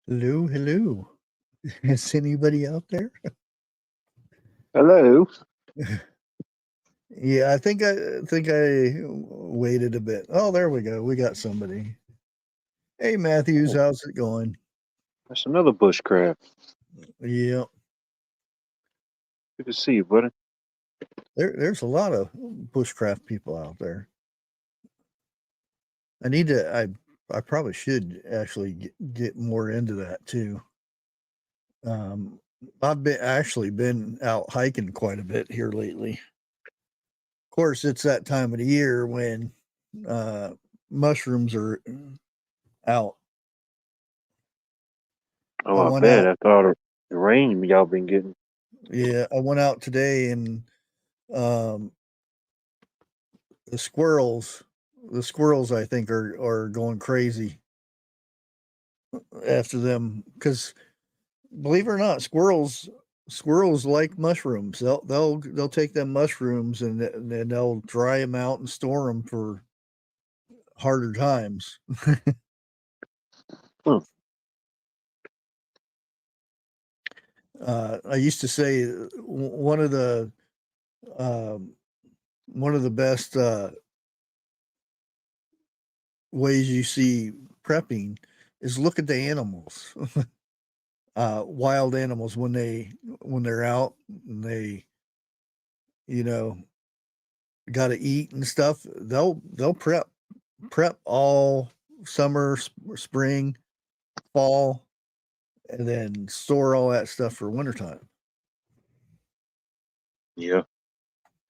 Hello, hello. Is anybody out there? Hello. Yeah, I think I waited a bit. Oh, there we go. We got somebody. Hey, Matthews, Oh, how's it going? that's another bushcraft. Yeah, Good to see you, buddy. there's a lot of bushcraft people out there. I need to. I probably should actually get more into that too. Um, I've been out hiking quite a bit here lately. Of course, it's that time of the year when uh, mushrooms are out. Oh, I I went bet out. after all the rain y'all been getting. Yeah, I went out today, and um, the squirrels, the squirrels, I think are going crazy after them because believe it or not, squirrels like mushrooms. They'll take them mushrooms and then they'll dry them out and store them for harder times. Hmm. I used to say um, one of the best ways you see prepping is look at the animals, wild animals when they're out and they you know got to eat and stuff. They'll prep all summer, spring, fall, and then store all that stuff for wintertime. Yeah,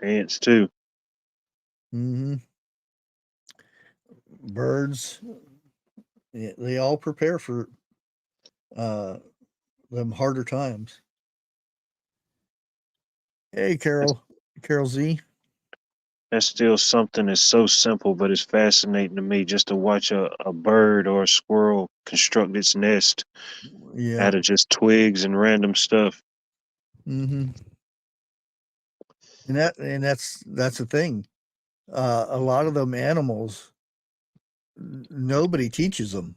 ants too. Hmm. Birds, yeah, they all prepare for uh, them harder times. Hey, That's, Carol Z. that's still something that's so simple, but it's fascinating to me just to watch a bird or a squirrel construct its nest Yeah. out of just twigs and random stuff. Hmm. And that's the thing. A lot of them animals, nobody teaches them.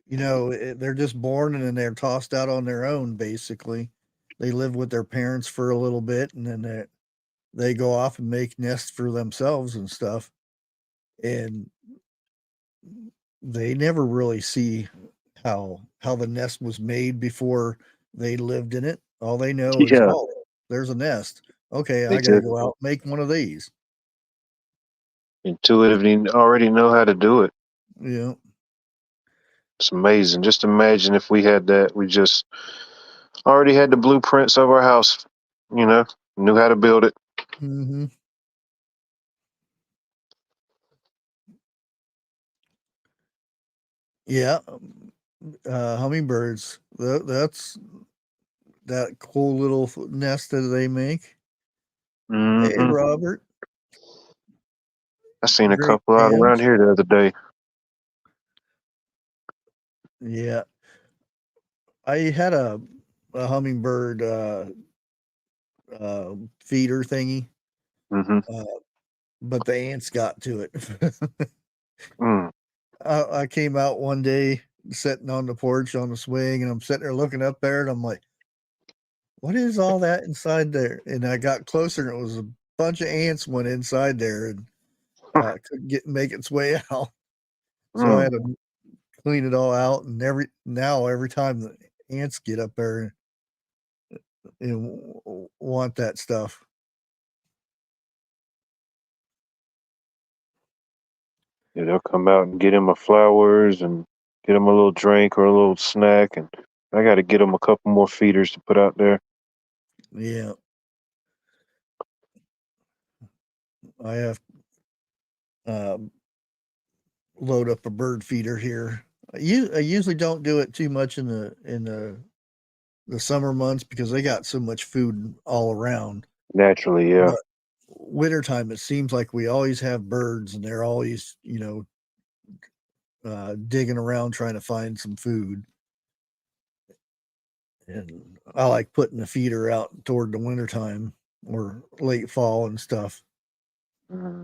They're just born and then they're tossed out on their own. Basically, they live with their parents for a little bit, and then they go off and make nests for themselves and stuff. And they never really see how the nest was made before they lived in it. All they know is, Yeah, oh, there's a nest. Okay, they I got to just go out and make one of these. intuitively already know how to do it. Yeah. It's amazing. Just imagine if we had that. We just already had the blueprints of our house, you know, knew how to build it. Hmm. Yeah. Hummingbirds. That's that cool little nest that they make. Hey, Hmm. Robert. I seen a Great couple out around hands. here the other day. Yeah. I had a hummingbird feeder thingy, Hmm. uh, but the ants got to it. Mm. I came out one day sitting on the porch on the swing, and I'm sitting there looking up there, and I'm like, "What is all that inside there?" And I got closer, and it was a bunch of ants went inside there, and couldn't make its way out. So I Mm. had to clean it all out, and every time the ants get up there and want that stuff. Yeah, they'll come out and get him a flowers and get him a little drink or a little snack, and I got to get him a couple more feeders to put out there. Yeah, I have um, load up a bird feeder here. I usually don't do it too much in the summer months because they got so much food all around. Naturally, yeah. But wintertime, it seems like we always have birds, and they're always digging around trying to find some food. And I like putting the feeder out toward the wintertime or late fall and stuff. Hmm.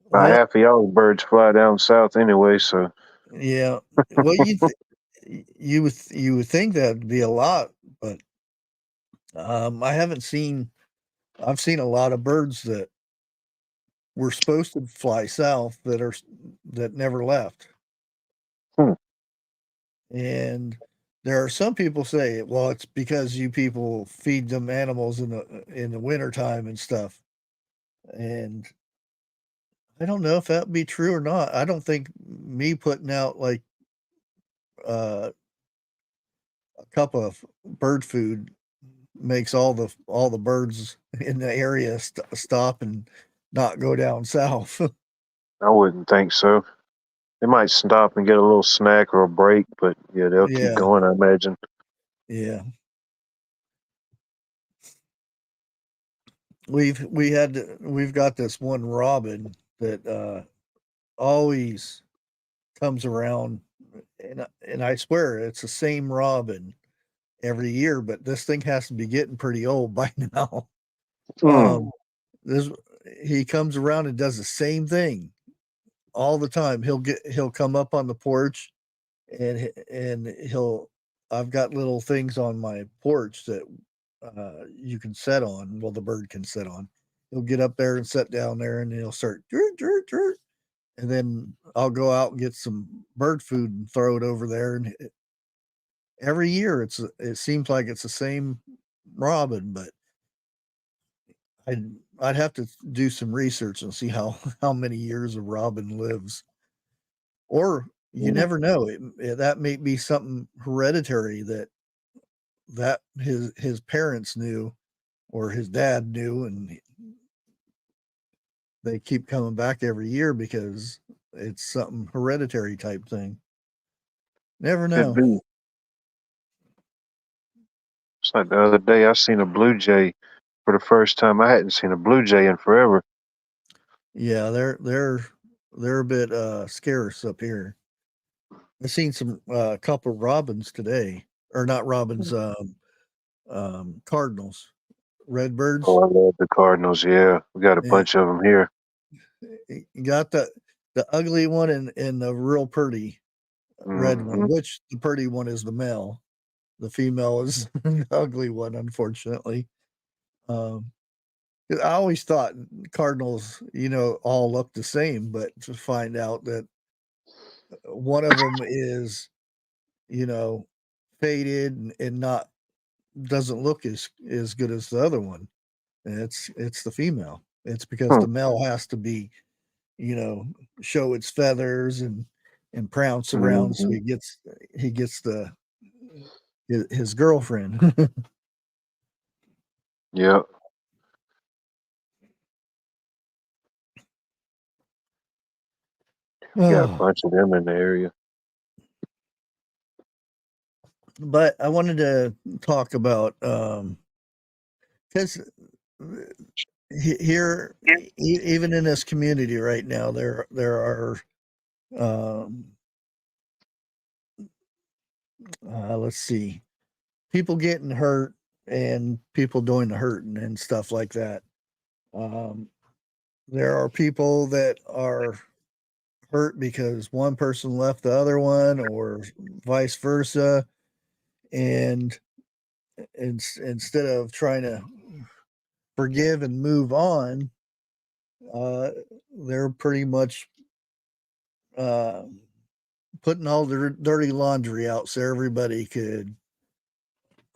About Well, half of y'all birds fly down south anyway, so yeah. Well, you would think that'd be a lot, but I haven't seen. I've seen a lot of birds that were supposed to fly south that never left. hmm, And there are some people say, well, it's because you people feed them animals in the wintertime and stuff. And I don't know if that'd be true or not. I don't think me putting out like uh, a cup of bird food makes all the birds in the area stop and not go down south. I wouldn't think so. They might stop and get a little snack or a break, but yeah, they'll keep Yeah, going, I imagine. yeah. We've got this one robin that always comes around, and I swear it's the same robin every year, but this thing has to be getting pretty old by now. Mm. Um, this he comes around and does the same thing all the time. He'll come up on the porch and he'll I've got little things on my porch that you can set on. Well, the bird can sit on. He'll get up there and sit down there, and he'll start and then I'll go out and get some bird food and throw it over there. And every year, it seems like it's the same robin, but I'd have to do some research and see how many years a robin lives. Or you Mm. never know. That may be something hereditary that his parents knew or his dad knew, and they keep coming back every year because it's something hereditary type thing. Never Could know. be. It's like the other day I seen a blue jay for the first time. I hadn't seen a blue jay in forever. Yeah, they're a bit scarce up here. I've seen some couple robins today, or not robins, cardinals, Oh, redbirds. I love the Cardinals. Yeah, we got a Yeah, bunch of them here. you got the ugly one and the real pretty red one. Hmm. Which the pretty one is the male. The female is the ugly one, unfortunately. Um, I always thought cardinals, all look the same, but to find out that one of them is, you know, faded and not doesn't look as good as the other one. And it's the female. It's because Hmm. the male has to be, you know, show its feathers and prounce around so Hmm. he gets his girlfriend. Yep, we got a Oh, bunch of them in the area. but I wanted to talk about because here, even in this community right now, there are um, let's see, people getting hurt and people doing the hurting and stuff like that. Um, there are people that are hurt because one person left the other one, or vice versa, and instead of trying to forgive and move on, uh, they're pretty much uh, putting all their dirty laundry out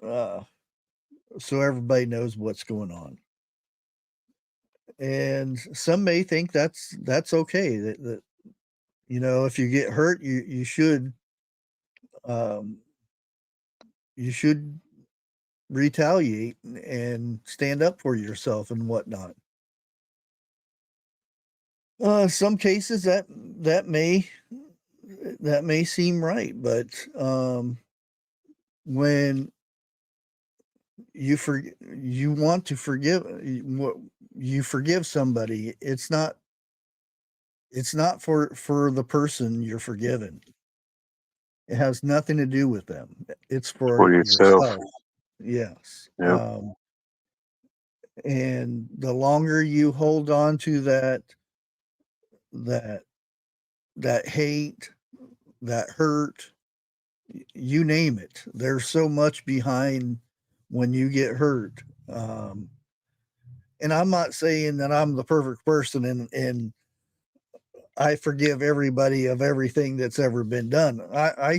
uh, so everybody knows what's going on. And some may think that's okay. That if you get hurt, um, you should retaliate and stand up for yourself and whatnot. Some cases that may seem right, but when you want to you forgive somebody, it's not for the person you're forgiven. It has nothing to do with them. It's for For yourself. yourself. Yes. Yep. And the longer you hold on to that hate, that hurt, you name it. There's so much behind when you get hurt. And I'm not saying that I'm the perfect person and I forgive everybody of everything that's ever been done. I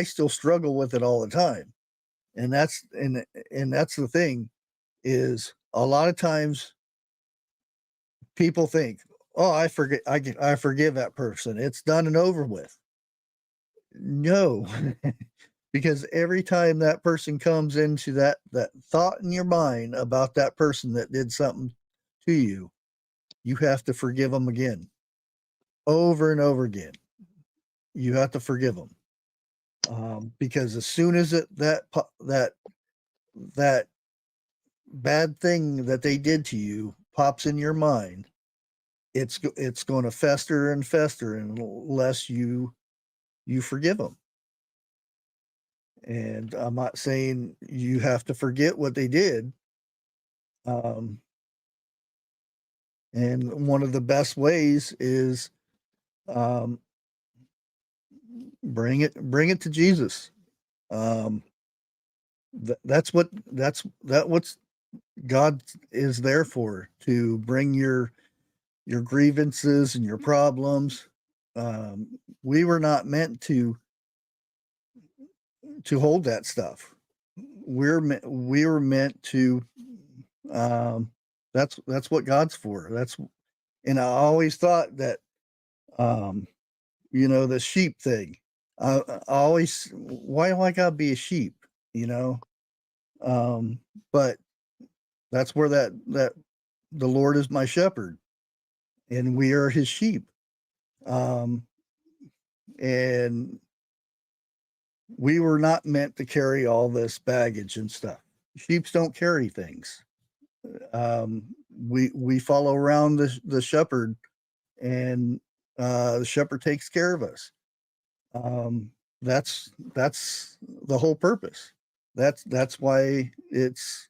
still struggle with it all the time. And that's the thing is a lot of times people think, "Oh, I forgive that person. It's done and over with." No. Because every time that person comes into that thought in your mind about that person that did something to you, you have to forgive them again, over and over again. You have to forgive them, because as soon as that bad thing that they did to you pops in your mind, it's going to fester and fester unless you forgive them. And I'm not saying you have to forget what they did. Um, and one of the best ways is, um, bring it to Jesus. Um, what's God is there for, to bring your grievances and your problems. We were not meant to hold that stuff. We were meant to. Um, that's what God's for. And I always thought that, um, the sheep thing. I always, why do I gotta be a sheep? You know, but that's where that the Lord is my shepherd, and we are His sheep. Um, and we were not meant to carry all this baggage and stuff. Sheeps don't carry things. Um, we follow around the shepherd, and the shepherd takes care of us. Um, that's the whole purpose. That's why it's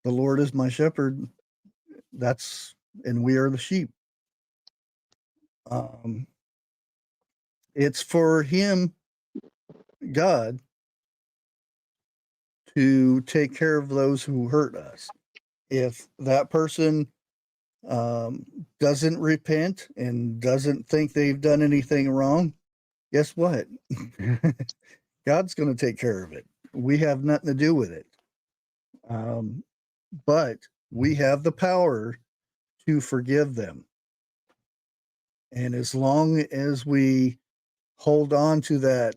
the Lord is my shepherd. That's and we are the sheep. Um, it's for Him, God, to take care of those who hurt us. If that person, doesn't repent and doesn't think they've done anything wrong, guess what? God's going to take care of it. We have nothing to do with it. Um, but we have the power to forgive them. And as long as we hold on to that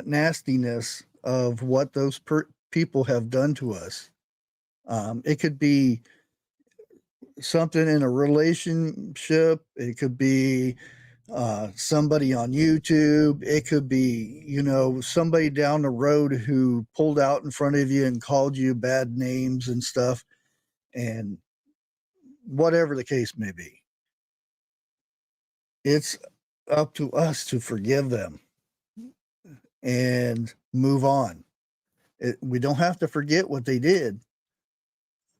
nastiness of what those people have done to us, it could be something in a relationship. It could be somebody on YouTube. It could be, somebody down the road who pulled out in front of you and called you bad names and stuff, and whatever the case may be. It's up to us to forgive them and move on. We don't have to forget what they did.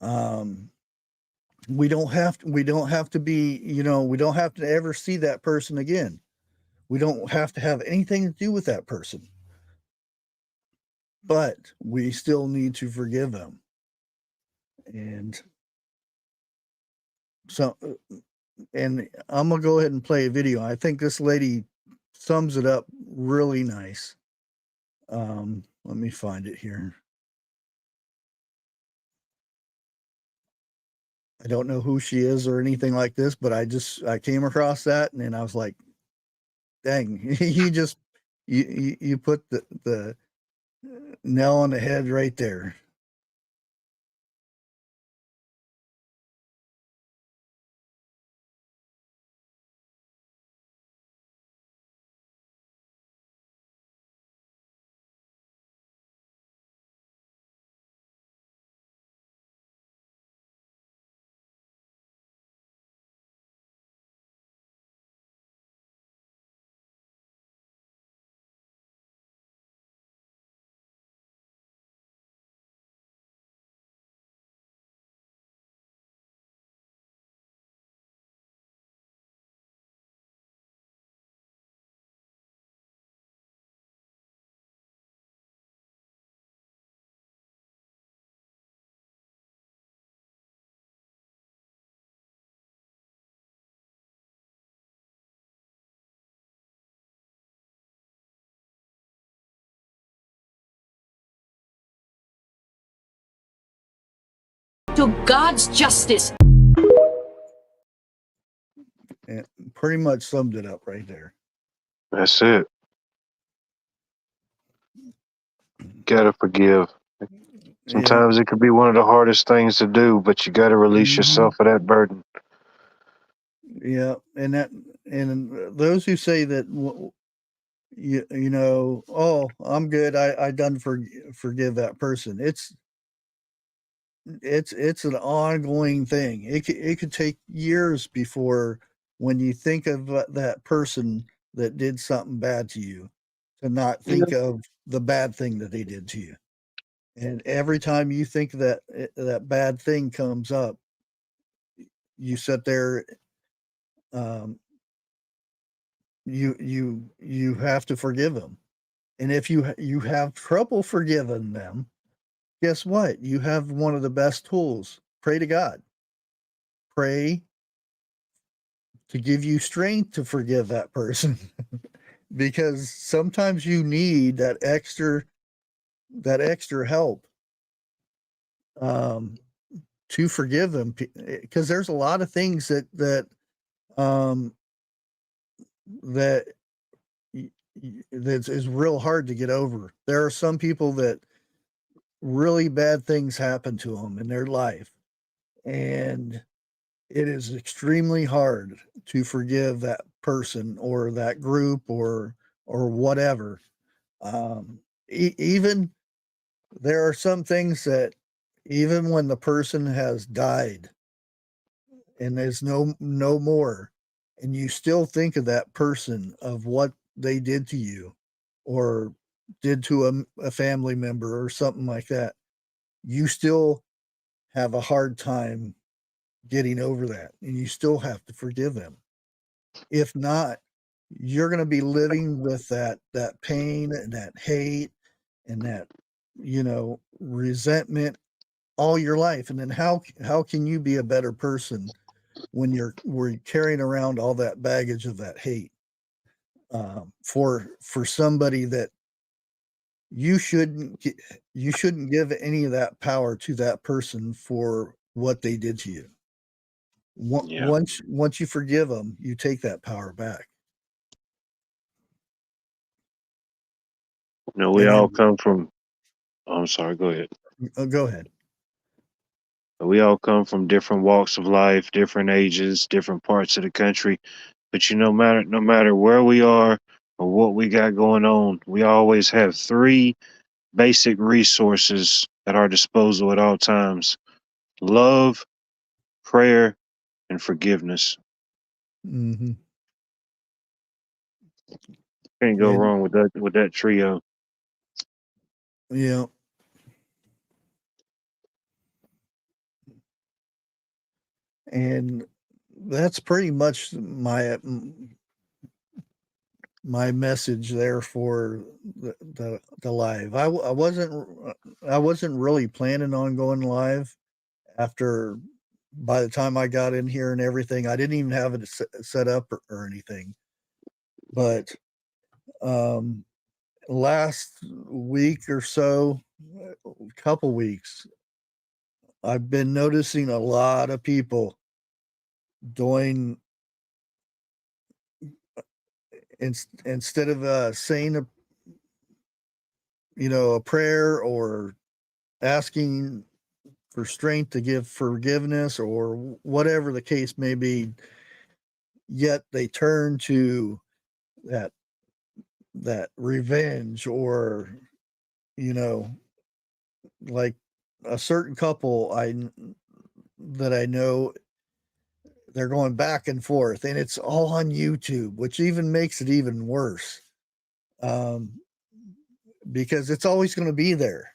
Um, we don't have to be, we don't have to ever see that person again. We don't have to have anything to do with that person, but we still need to forgive them. And so, and I'm gonna go ahead and play a video. I think this lady sums it up really nice. Let me find it here. I don't know who she is or anything like this, but I came across that, and then I was like, dang, you put the nail on the head right there. to God's justice. And pretty much summed it up right there. That's it. Gotta forgive. Sometimes it could be one of the hardest things to do, but you gotta release yourself of that burden. Yeah, and those who say that you know, oh, I'm good, I done forgive that person. It's an ongoing thing. It could take years before, when you think of that person that did something bad to you, to not think of the bad thing that they did to you. And every time you think that that bad thing comes up, you sit there. You have to forgive them. And if you have trouble forgiving them, guess what? You have one of the best tools. Pray to God. Pray to give you strength to forgive that person. Because sometimes you need that extra help to forgive them, because there's a lot of things that is real hard to get over. There are some people that really bad things happen to them in their life, and it is extremely hard to forgive that person or that group or whatever. Even there are some things that, even when the person has died and there's no more, and you still think of that person, of what they did to you or did to a family member or something like that, you still have a hard time getting over that, and you still have to forgive them. If not, you're going to be living with that pain and that hate and that, resentment all your life. And then how can you be a better person when we're carrying around all that baggage of that hate for somebody that you shouldn't give any of that power to that person for what they did to you. Once you forgive them, you take that power back. We all come from. I'm sorry. Go ahead. Go ahead. We all come from different walks of life, different ages, different parts of the country. But no matter where we are or what we got going on, we always have three basic resources at our disposal at all times: love, prayer, and forgiveness. Mm-hmm. Can't go wrong with that trio. Yeah. And that's pretty much my message there for the live. I wasn't really planning on going live after, by the time I got in here and everything. I didn't even have it set up or anything. But last week or so, a couple weeks, I've been noticing a lot of people doing, instead of saying a prayer or asking for strength to give forgiveness or whatever the case may be, yet they turn to that revenge, or like a certain couple that I know, they're going back and forth, and it's all on YouTube, which even makes it even worse, because it's always going to be there.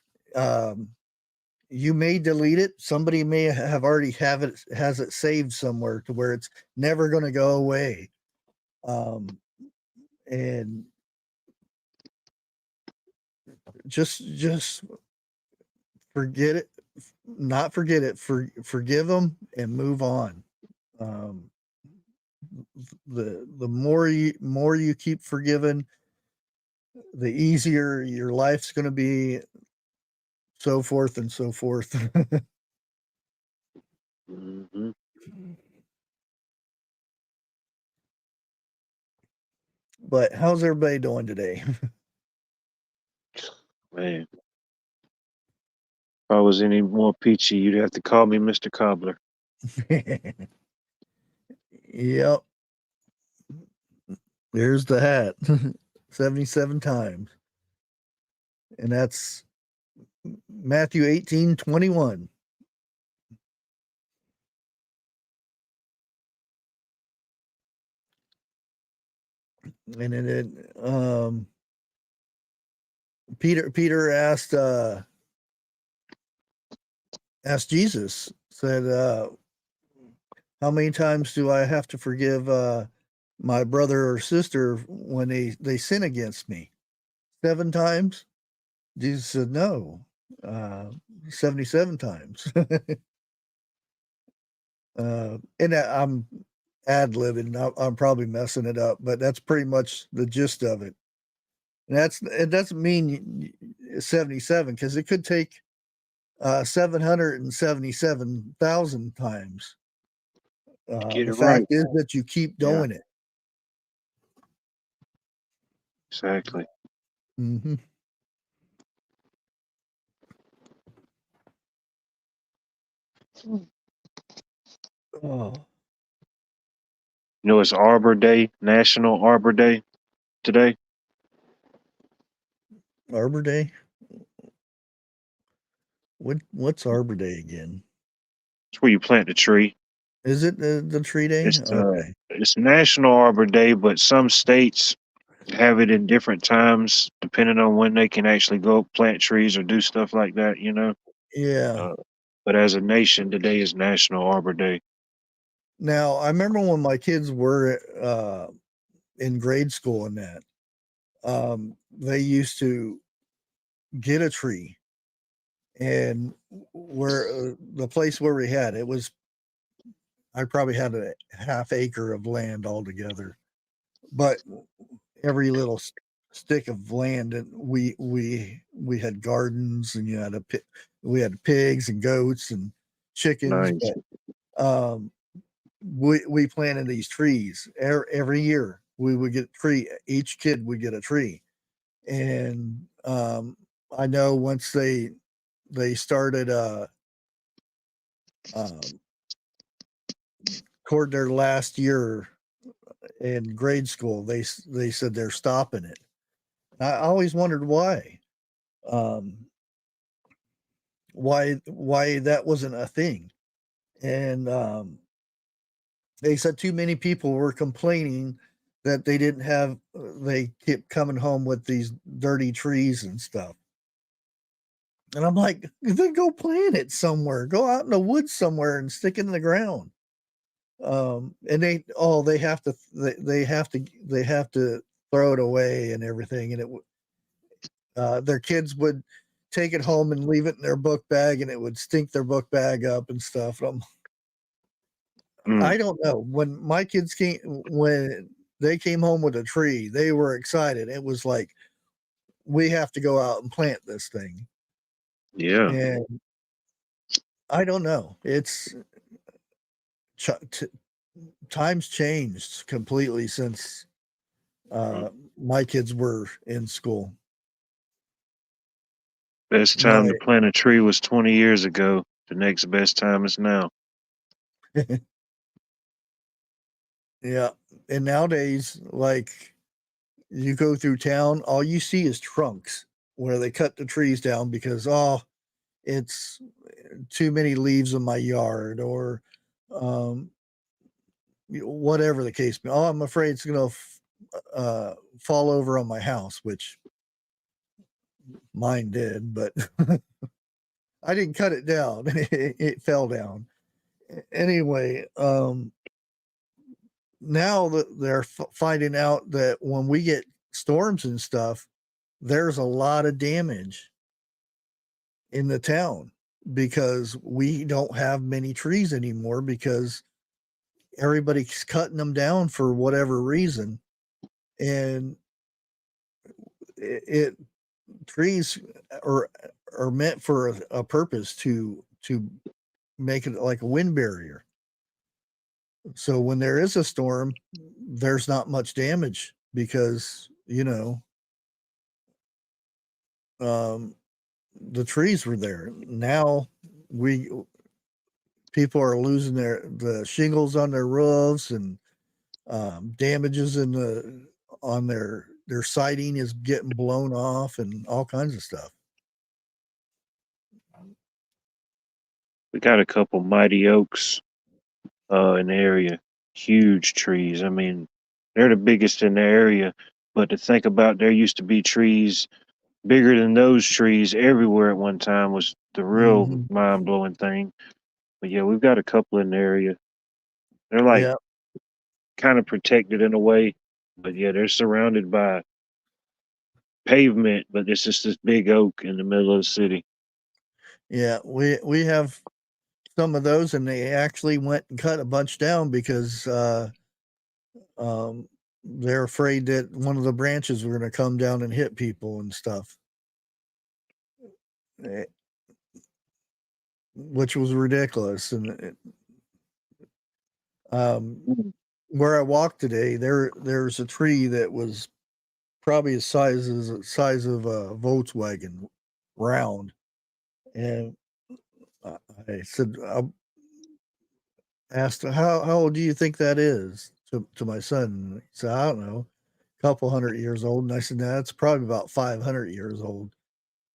You may delete it. Somebody may have already has it saved somewhere to where it's never going to go away. And just forget it, not forget it, forgive them and move on. The more you keep forgiving, the easier your life's going to be, so forth and so forth. Hmm. But how's everybody doing today? Man, if I was any more peachy, you'd have to call me Mr. Cobbler. Yep. There's the hat. 77 times. And that's Matthew 18:21. And then Peter asked Jesus, said, how many times do I have to forgive my brother or sister when they sin against me? 7 times? Jesus said, no, 77 times. And I'm ad-libbing. I'm probably messing it up, but that's pretty much the gist of it. And it doesn't mean 77 because it could take 777,000 times. Get The it right. fact is that you keep Yeah, doing it. exactly. Mm-hmm. Oh, You know, it's Arbor Day, National Arbor Day today. Arbor Day. What's Arbor Day again? It's where you plant the tree. Is it the tree day? Okay. It's National Arbor Day, but some states have it in different times depending on when they can actually go plant trees or do stuff like that. You know. Yeah. Uh, but as a nation, today is National Arbor Day. Now I remember when my kids were in grade school and that they used to get a tree, and where the place where we had it was, I probably had a half acre of land altogether, but every little stick of land, and we had gardens, and you had we had pigs and goats and chickens, Nice. but we planted these trees every year. We would get a tree. Each kid would get a tree, and I know once they started um, toward their last year in grade school, they said they're stopping it. I always wondered um, why that wasn't a thing, and they said too many people were complaining that they didn't have. They kept coming home with these dirty trees and stuff. And I'm like, then go plant it somewhere. Go out in the woods somewhere and stick it in the ground. And they have to they have to throw it away and everything. And their kids would take it home and leave it in their book bag, and it would stink their book bag up and stuff. Mm, I don't know. When they came home with a tree, they were excited. It was like, we have to go out and plant this thing. yeah. And I don't know. It's ch- t- times changed completely since Mm. my kids were in school. Best time to My plant a tree was 20 years ago. The next best time is now. Yeah, and nowadays, like, you go through town, all you see is trunks where they cut the trees down because, oh, it's too many leaves in my yard, or um, whatever the case may. Oh, I'm afraid it's going to fall over on my house, which mine did, but I didn't cut it down. It fell down. Anyway, now that they're finding out that when we get storms and stuff, there's a lot of damage in the town because we don't have many trees anymore because everybody's cutting them down for whatever reason. And it trees are are meant for a purpose to make it like a wind barrier. So when there is a storm, there's not much damage because, the trees were there. Now we people are losing the shingles on their roofs, and damages on their siding is getting blown off, and all kinds of stuff. We got a couple mighty oaks in the area, huge trees. I mean, they're the biggest in the area. But to think about, there used to be trees bigger than those trees everywhere at one time was the real Mhm. mind blowing thing. But yeah, we've got a couple in the area. They're like Yeah, kind of protected in a way, but yeah, they're surrounded by pavement, but it's just this big oak in the middle of the city. yeah, we have some of those, and they actually went and cut a bunch down because um, they're afraid that one of the branches were going to come down and hit people and stuff, eh, which was ridiculous. And um, Mm. where I walked today, there's a tree that was probably the size of a Volkswagen, round, and I said, I asked, how old do you think that is, to my son? He said, I don't know, a couple 100 years old. And I said, no, that's probably about 500 years old.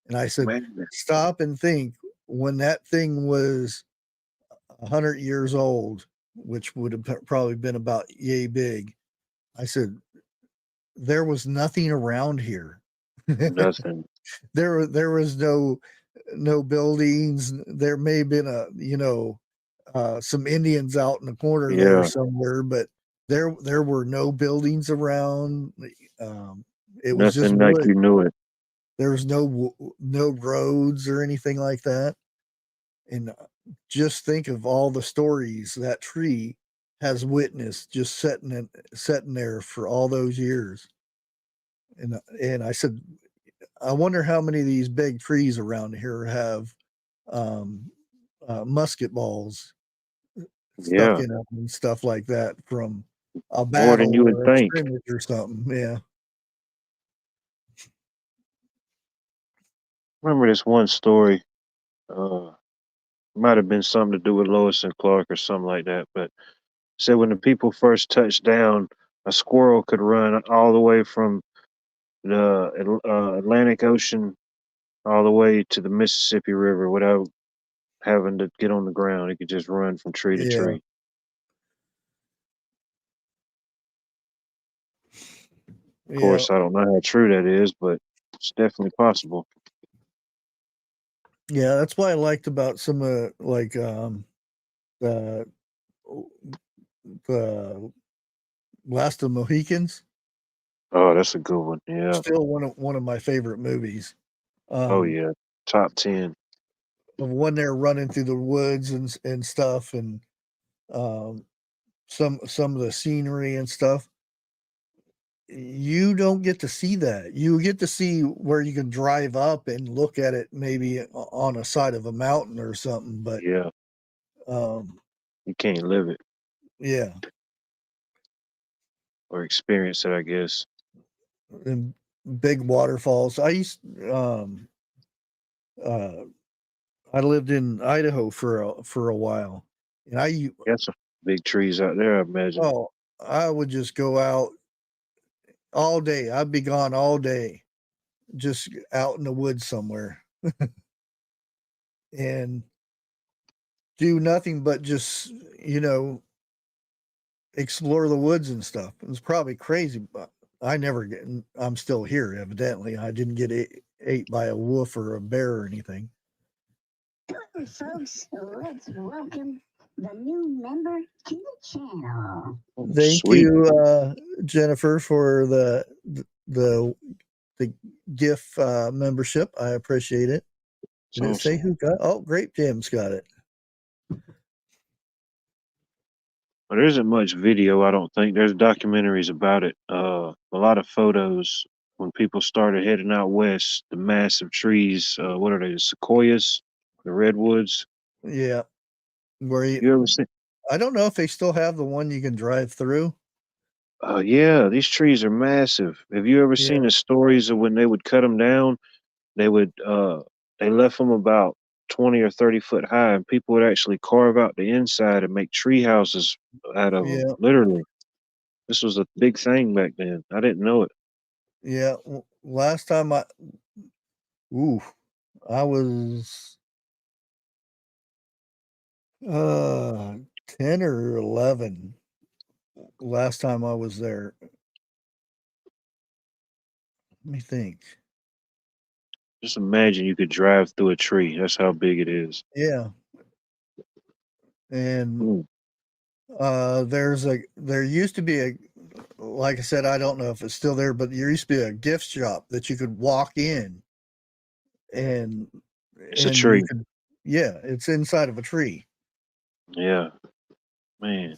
And I said, Man, stop and think, when that thing was 100 years old, which would have probably been about yay big. I said, there was nothing around here. nothing. There was no buildings. There may have been some Indians out in the corner there Yeah, somewhere, but there were no buildings around. Um, it was just nothing like wood. you knew it. There was no roads or anything like that. And just think of all the stories that tree has witnessed, just sitting there for all those years. And I said, I wonder how many of these big trees around here have um, musket balls stuck Yeah, in them and stuff like that from a more than battle you would or a think. scrimmage or something. Yeah, Remember this one story? Uh, might have been something to do with Lois and Clark or something like that. But said when the people first touched down, a squirrel could run all the way from the Atlantic Ocean all the way to the Mississippi River without having to get on the ground. It could just run from tree to yeah, tree. Of yeah, course, I don't know how true that is, but it's definitely possible. yeah. That's what I liked about some of the the Last of the Mohicans. Oh, that's a good one. Yeah. Still one of my favorite movies. Oh, Um, yeah. Top 10. of when they're running through the woods and stuff, and um, some of the scenery and stuff. You don't get to see that. You get to see where you can drive up and look at it, maybe on a side of a mountain or something. But Yeah. um, You can't live it yeah, or experience it, I guess. and big waterfalls. Uh, I lived in Idaho for a while, and Got some big trees out there, I imagine. I would just go out all day. I'd be gone all day, just out in the woods somewhere, and do nothing but just explore the woods and stuff. It was probably crazy, but I never get. I'm still here, evidently. I didn't get ate by a wolf or a bear or anything. Hey, folks, let's welcome the new member to the channel. Oh, Thank sweet. you, Jennifer, for the GIF membership. I appreciate it. It's Did it say awesome. who got? Oh, Grape Jim's got it. But there isn't much video, I don't think. There's documentaries about it. A lot of photos when people started heading out west, the massive trees, what are they, the sequoias, the redwoods. Yeah, where You ever seen? I don't know if they still have the one you can drive through. Yeah, these trees are massive. Have you ever Yeah, seen the stories of when they would cut them down? They would they left them about 20 or 30 foot high, and people would actually carve out the inside and make tree houses out of them. yeah, Literally, this was a big thing back then. I didn't know it. yeah. Last time ooh, I was 10 or 11 last time I was there. Let me think. Just imagine you could drive through a tree. That's how big it is. Yeah, and Mm, there used to be a, like I said, I don't know if it's still there, but there used to be a gift shop that you could walk in and it's a you tree. could, yeah, it's inside of a tree. Yeah, man.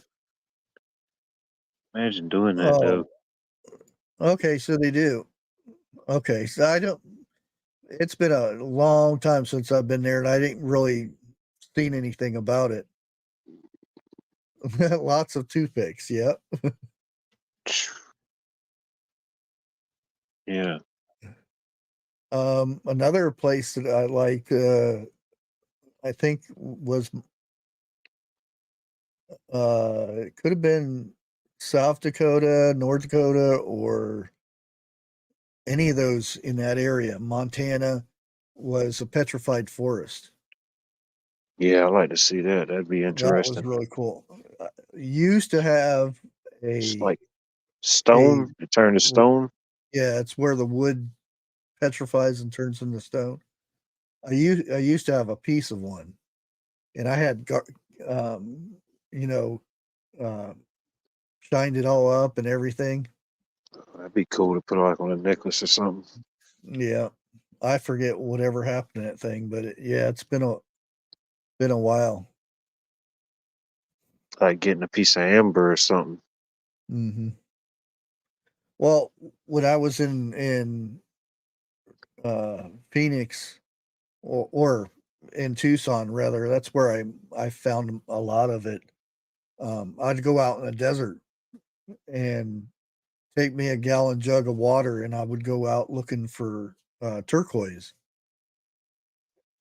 Imagine doing that though. Oh, okay, so they do. Okay, so I don't. It's been a long time since I've been there, and I didn't really seen anything about it. Lots of toothpicks. Yep. Yeah. Another place that I like, I think was it could have been South Dakota, North Dakota, or any of those in that area. Montana was a petrified forest. Yeah, I'd like to see that. That'd be That was interesting. really cool. Used to have It's a like a stone. It turned to stone. yeah, it's where the wood petrifies and turns into stone. I used to have a piece of one, and I had um, you know, uh, shined it all up and everything. That'd be cool to put like on a necklace or something. Yeah, I forget whatever happened to that thing, but yeah, it's been a while. Like getting a piece of amber or something. Hmm. Well, when I was in Phoenix or in Tucson rather, that's where I found a lot of it. I'd go out in the desert and take me a gallon jug of water, and I would go out looking for turquoise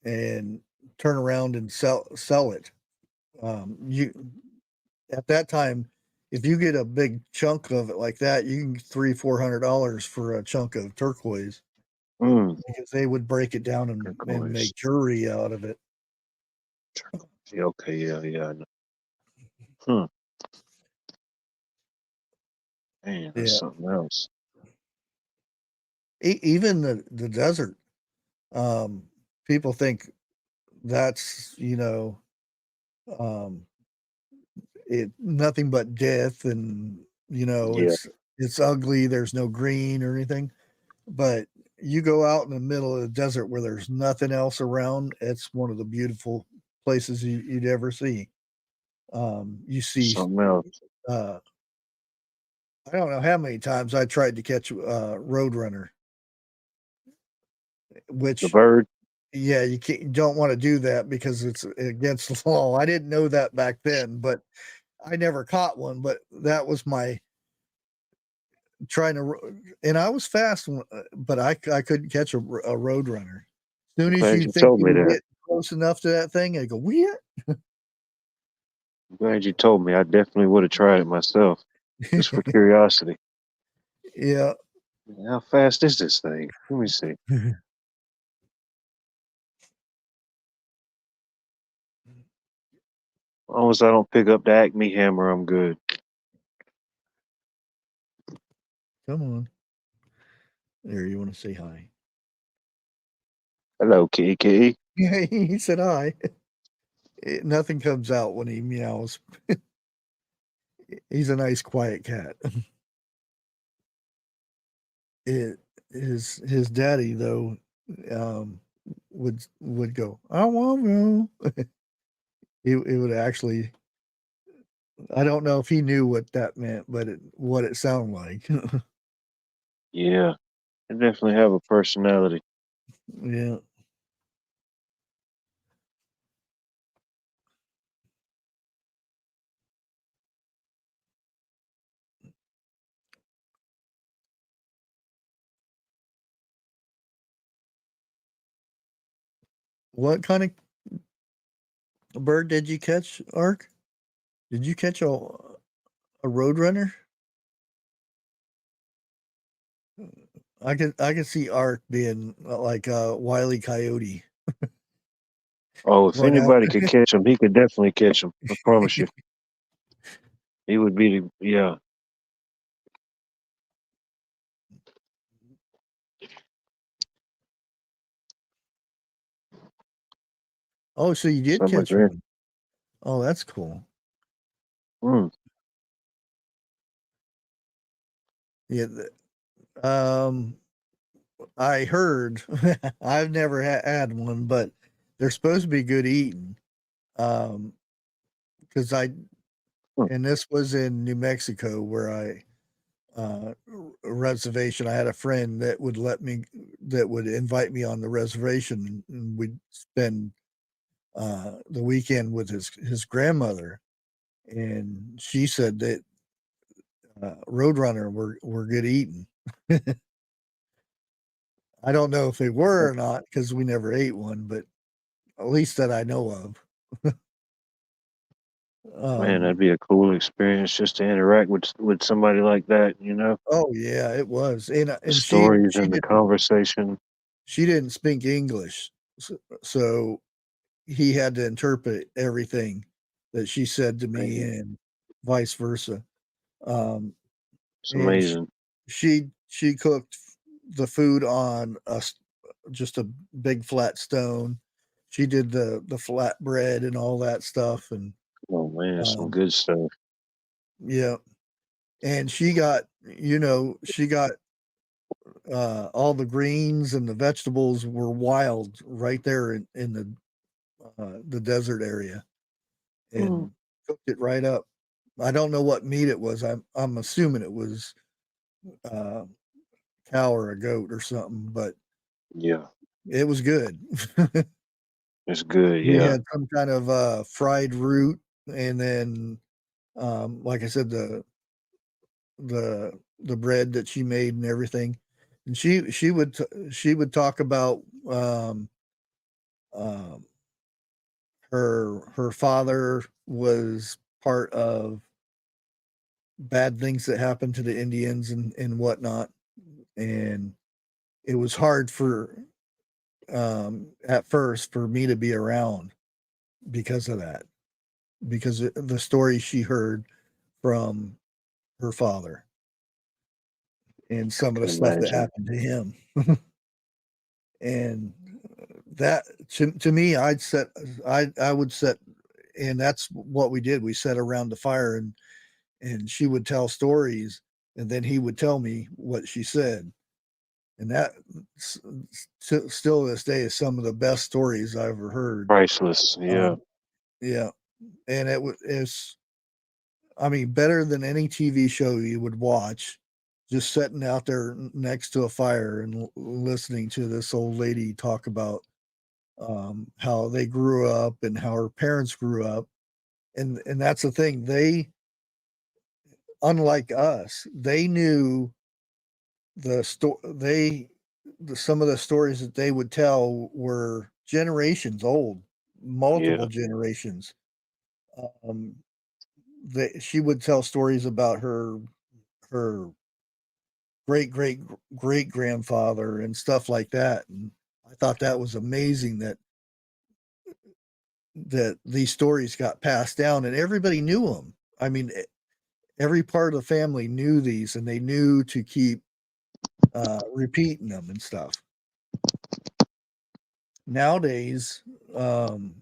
and turn around and sell it. You At that time, if you get a big chunk of it like that, you can get $300-400 for a chunk of turquoise Mm, because they would break it down and turquoise. make jewelry out of it. Yeah, okay, yeah, yeah. I know. Hmm. Man, that's Yeah, something else. even the desert. Um, People think that's um, it nothing but death, and Yeah, it's ugly. There's no green or anything. But you go out in the middle of the desert where there's nothing else around, it's one of the beautiful places you'd ever see. You see, something else. uh, I don't know how many times I tried to catch Roadrunner, The which, bird. yeah, don't want to do that because it's against the law. I didn't know that back then, but I never caught one. But that was my trying to, and I was fast, but I couldn't catch a Roadrunner. Soon I'm as glad you you think told you me would that. get close enough to that thing, I go, "Weird." I'm glad you told me. I definitely would have tried it myself, just for curiosity. Yeah. How fast is this thing? Let me see. As long as I don't pick up the Acme hammer, I'm good. Come on. There, you wanna say hi. Hello, kitty kitty. Yeah, he said hi. Nothing comes out when he meows. He's a nice, quiet cat. It his daddy, though, um, would go, "I want you." It would actually, I don't know if he knew what that meant, but what it sounded like. Yeah, I definitely have a personality. Yeah. what kind of bird did you catch, Ark? Did you catch a roadrunner? I can see Ark being like a Wile E. Coyote. Oh, if Going out. anybody could catch him, he could definitely catch him. I promise you. He would be the, yeah. Oh, so you did Some of catch them. one. Oh, that's cool. Mm. Yeah. I heard, I've never had one, but they're supposed to be good eating. Because Mm. and this was in New Mexico where a reservation. I had a friend that would invite me on the reservation, and we'd spend the weekend with his grandmother, and she said that Roadrunner were good eating. I don't know if they were or not because we never ate one, but at least that I know of. Man, um, that'd be a cool experience just to interact with somebody like that, you know? oh yeah, it was, and The and stories and the conversation. she didn't speak English, so he had to interpret everything that she said to me Man, and vice versa. Um, it's and amazing. she cooked the food on just a big flat stone. She did the flat bread and all that stuff, and Oh man, some um, good stuff. yeah, and she got all the greens and the vegetables were wild right there in the desert area, Mm. and cooked it right up. I don't know what meat it was. I'm assuming it was uh, cow or a goat or something, but Yeah, it was good. it's good. We Yeah. had some kind of fried root, and then, like I said, the bread that she made and everything. And she would talk about um, um, her father was part of bad things that happened to the Indians and whatnot, and it was hard for at first for me to be around because of that, because the story she heard from her father and I some of can the stuff that imagine. happened to him. And that to me, I would set, and that's what we did. We sat around the fire, and she would tell stories, and then he would tell me what she said, and that still to this day is some of the best stories I ever heard. Priceless. Yeah. Yeah, and it's, I mean, better than any TV show you would watch. Just sitting out there next to a fire and listening to this old lady talk about how they grew up and how her parents grew up, and that's the thing. They, unlike us, they knew the story. Some of the stories that they would tell were generations old, Yeah. multiple generations. Um, she would tell stories about her great grandfather and stuff like that, and I thought that was amazing that these stories got passed down and everybody knew them. I mean, every part of the family knew these, and they knew to keep repeating them and stuff. Nowadays, um,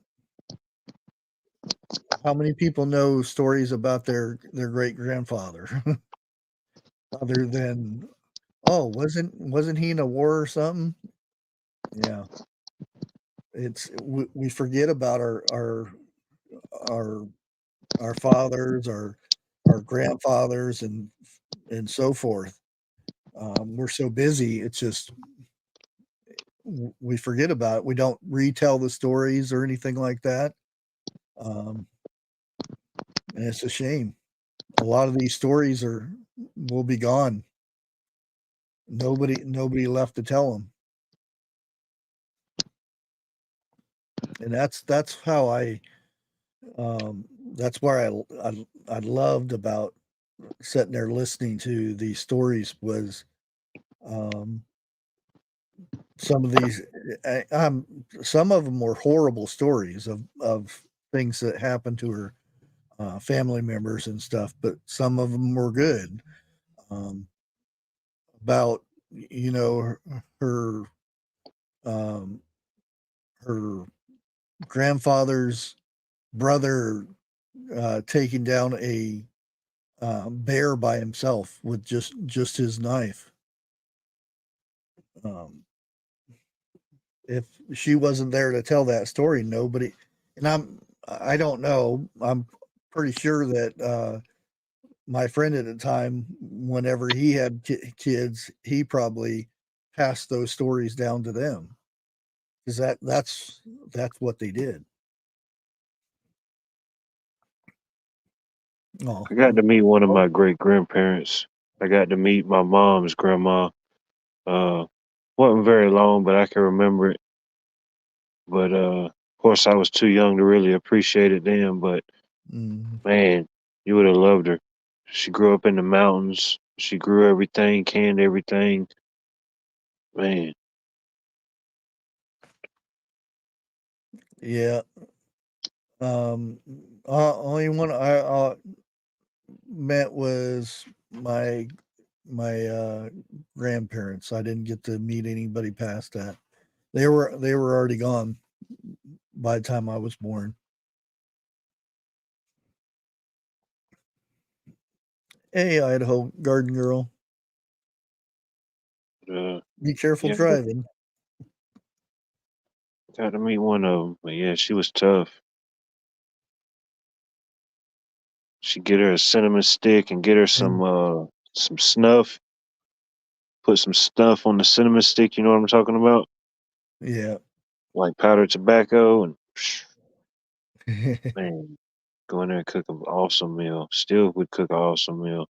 how many people know stories about their great grandfather other than, oh, wasn't he in a war or something? Yeah, we forget about our our fathers, our grandfathers, and so forth. We're so busy, it's just we forget about it. We don't retell the stories or anything like that. Um, and it's a shame. A lot of these stories will be gone. Nobody left to tell them. And that's how that's where I loved about sitting there listening to these stories was um, some of these some of them were horrible stories of things that happened to her family members and stuff, but some of them were good. Um, about her um, her grandfather's brother taking down a bear by himself with just his knife. Um, if she wasn't there to tell that story, nobody. And I don't know. I'm pretty sure that my friend at the time, whenever he had kids, he probably passed those stories down to them because that's what they did. Oh, I got to meet one of my great grandparents. I got to meet my mom's grandma. Uh, wasn't very long, but I can remember it. But of course, I was too young to really appreciate it then. But mm, man, you would have loved her. She grew up in the mountains. She grew everything, canned everything. Man, yeah. Um, only one I met was my grandparents. I didn't get to meet anybody past that. They were already gone by the time I was born. Hey, Idaho Garden Girl, uh, be careful yeah, driving. got to meet one of them. But yeah, she was tough. She get her a cinnamon stick and get her And some snuff. Put some stuff on the cinnamon stick. You know what I'm talking about? yeah, Like powdered tobacco and man, go in there and cook an awesome meal. Still would cook an awesome meal.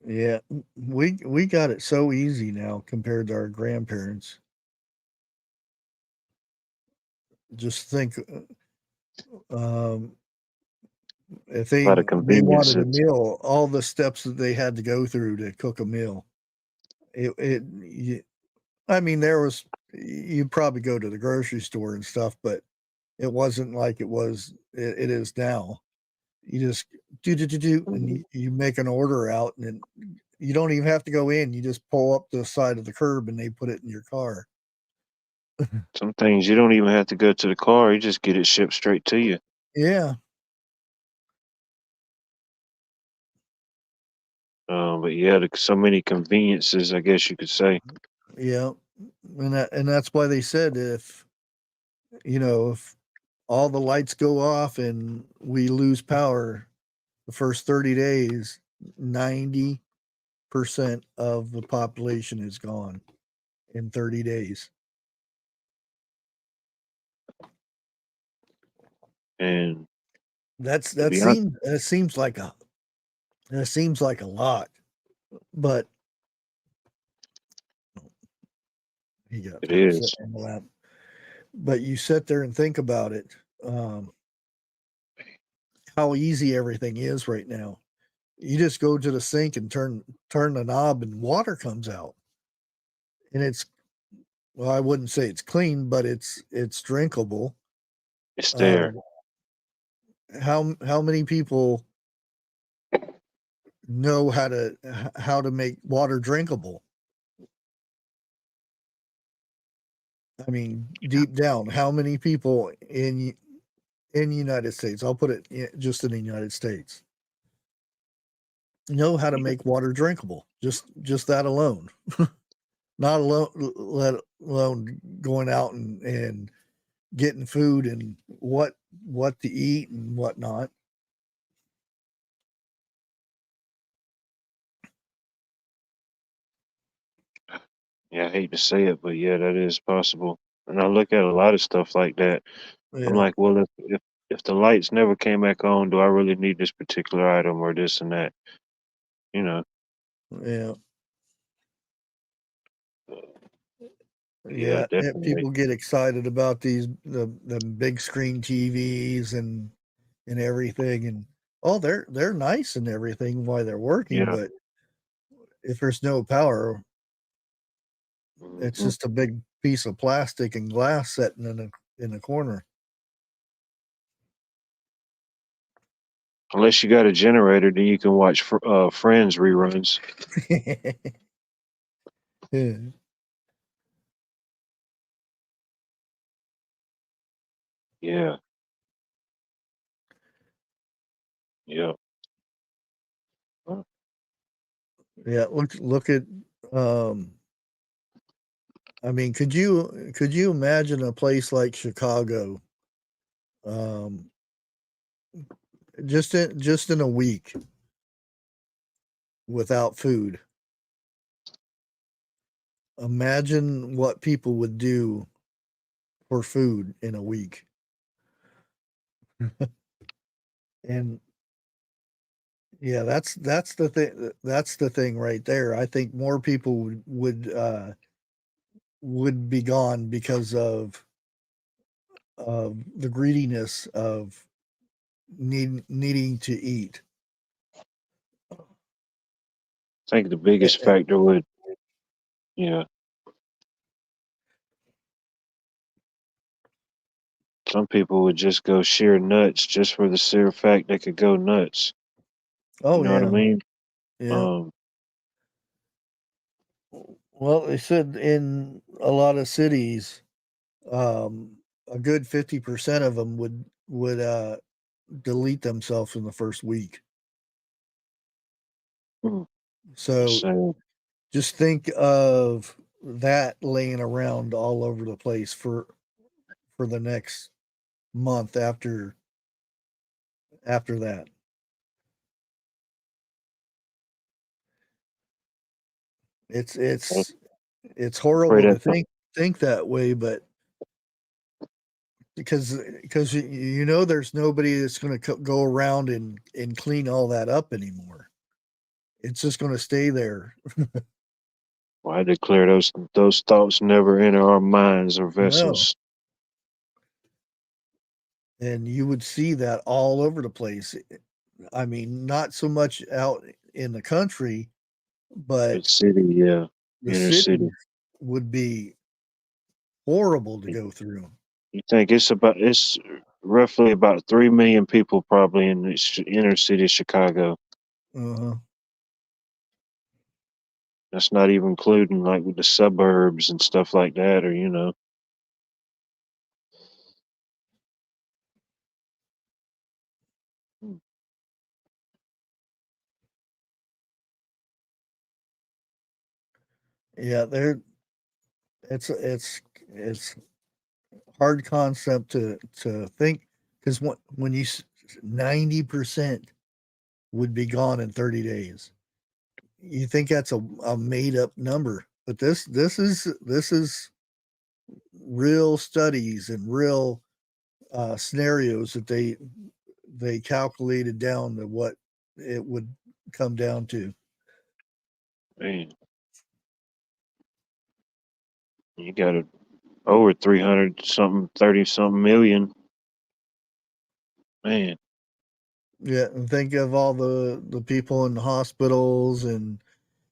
yeah. We got it so easy now compared to our grandparents. Just think, um, if A lot of they wanted a conveniences. meal, all the steps that they had to go through to cook a meal. I mean, there was you'd probably go to the grocery store and stuff, but it wasn't like it is now. You just do, and you make an order out, and then you don't even have to go in. You just pull up the side of the curb, and they put it in your car. Some things you don't even have to go to the car. You just get it shipped straight to you. Yeah, But yeah, so many conveniences, I guess you could say. yeah, and that's why they said if all the lights go off and we lose power the first 30 days, 90% of the population is gone in 30 days. And That's to that be honest, seems that seems like a lot, but he got it something sitting is. on the lap. But you sit there and think about it, um, how easy everything is right now. You just go to the sink and turn the knob, and water comes out, and it's well, I wouldn't say it's clean, but it's drinkable. It's there. Um, how many people know how to make water drinkable? I mean, deep down, how many people in the United States, I'll put it just in the United States, know how to make water drinkable? Just that alone. Not alone, let alone going out and getting food and what to eat and whatnot. Yeah, I hate to say it, but yeah, that is possible. And I look at a lot of stuff like that. I'm Yeah, like, well, if the lights never came back on, do I really need this particular item or this and that? You know, yeah. Yeah, definitely. people get excited about the big screen TVs and everything, and they're nice and everything while they're working, Yeah. but if there's no power, it's Mhm. just a big piece of plastic and glass sitting in a corner. Unless you got a generator, then you can watch Friends reruns. Yeah. Yeah. Yeah. Huh. Yeah, look at um I mean, could you imagine a place like Chicago um just in a week without food? Imagine what people would do for food in a week. And yeah, that's the thing right there. I think more people would be gone because of the greediness of needing to eat. I think the Eh, biggest eh, factor would, yeah, some people would just go sheer nuts just for the sheer fact they could go nuts. You Oh know what I yeah, mean? yeah. Um, Well, they said in a lot of cities, a good 50% of them would delete themselves in the first week. mm, just So saying. just think of that laying around all over the place for the next month after that. It's I it's it's pray horrible to that think that way, but because you know there's nobody that's going to go around and clean all that up anymore. It's just going to stay there. well, I declare those thoughts never enter our minds or No, vessels. and you would see that all over the place. I mean, not so much out in the country, But but city, yeah, the inner cities city. would be horrible to go through. You think it's roughly about 3 million people probably in the inner city of Chicago. Uh-huh. That's not even including like with the suburbs and stuff like that, or Hmm. Yeah, there. It's hard concept to think because when 90% would be gone in 30 days. You think that's a made up number, but this is real studies and real scenarios that they calculated down to what it would come down to. Man, you got over 300 something, 30 something million. Man, Yeah, and think of all the people in the hospitals and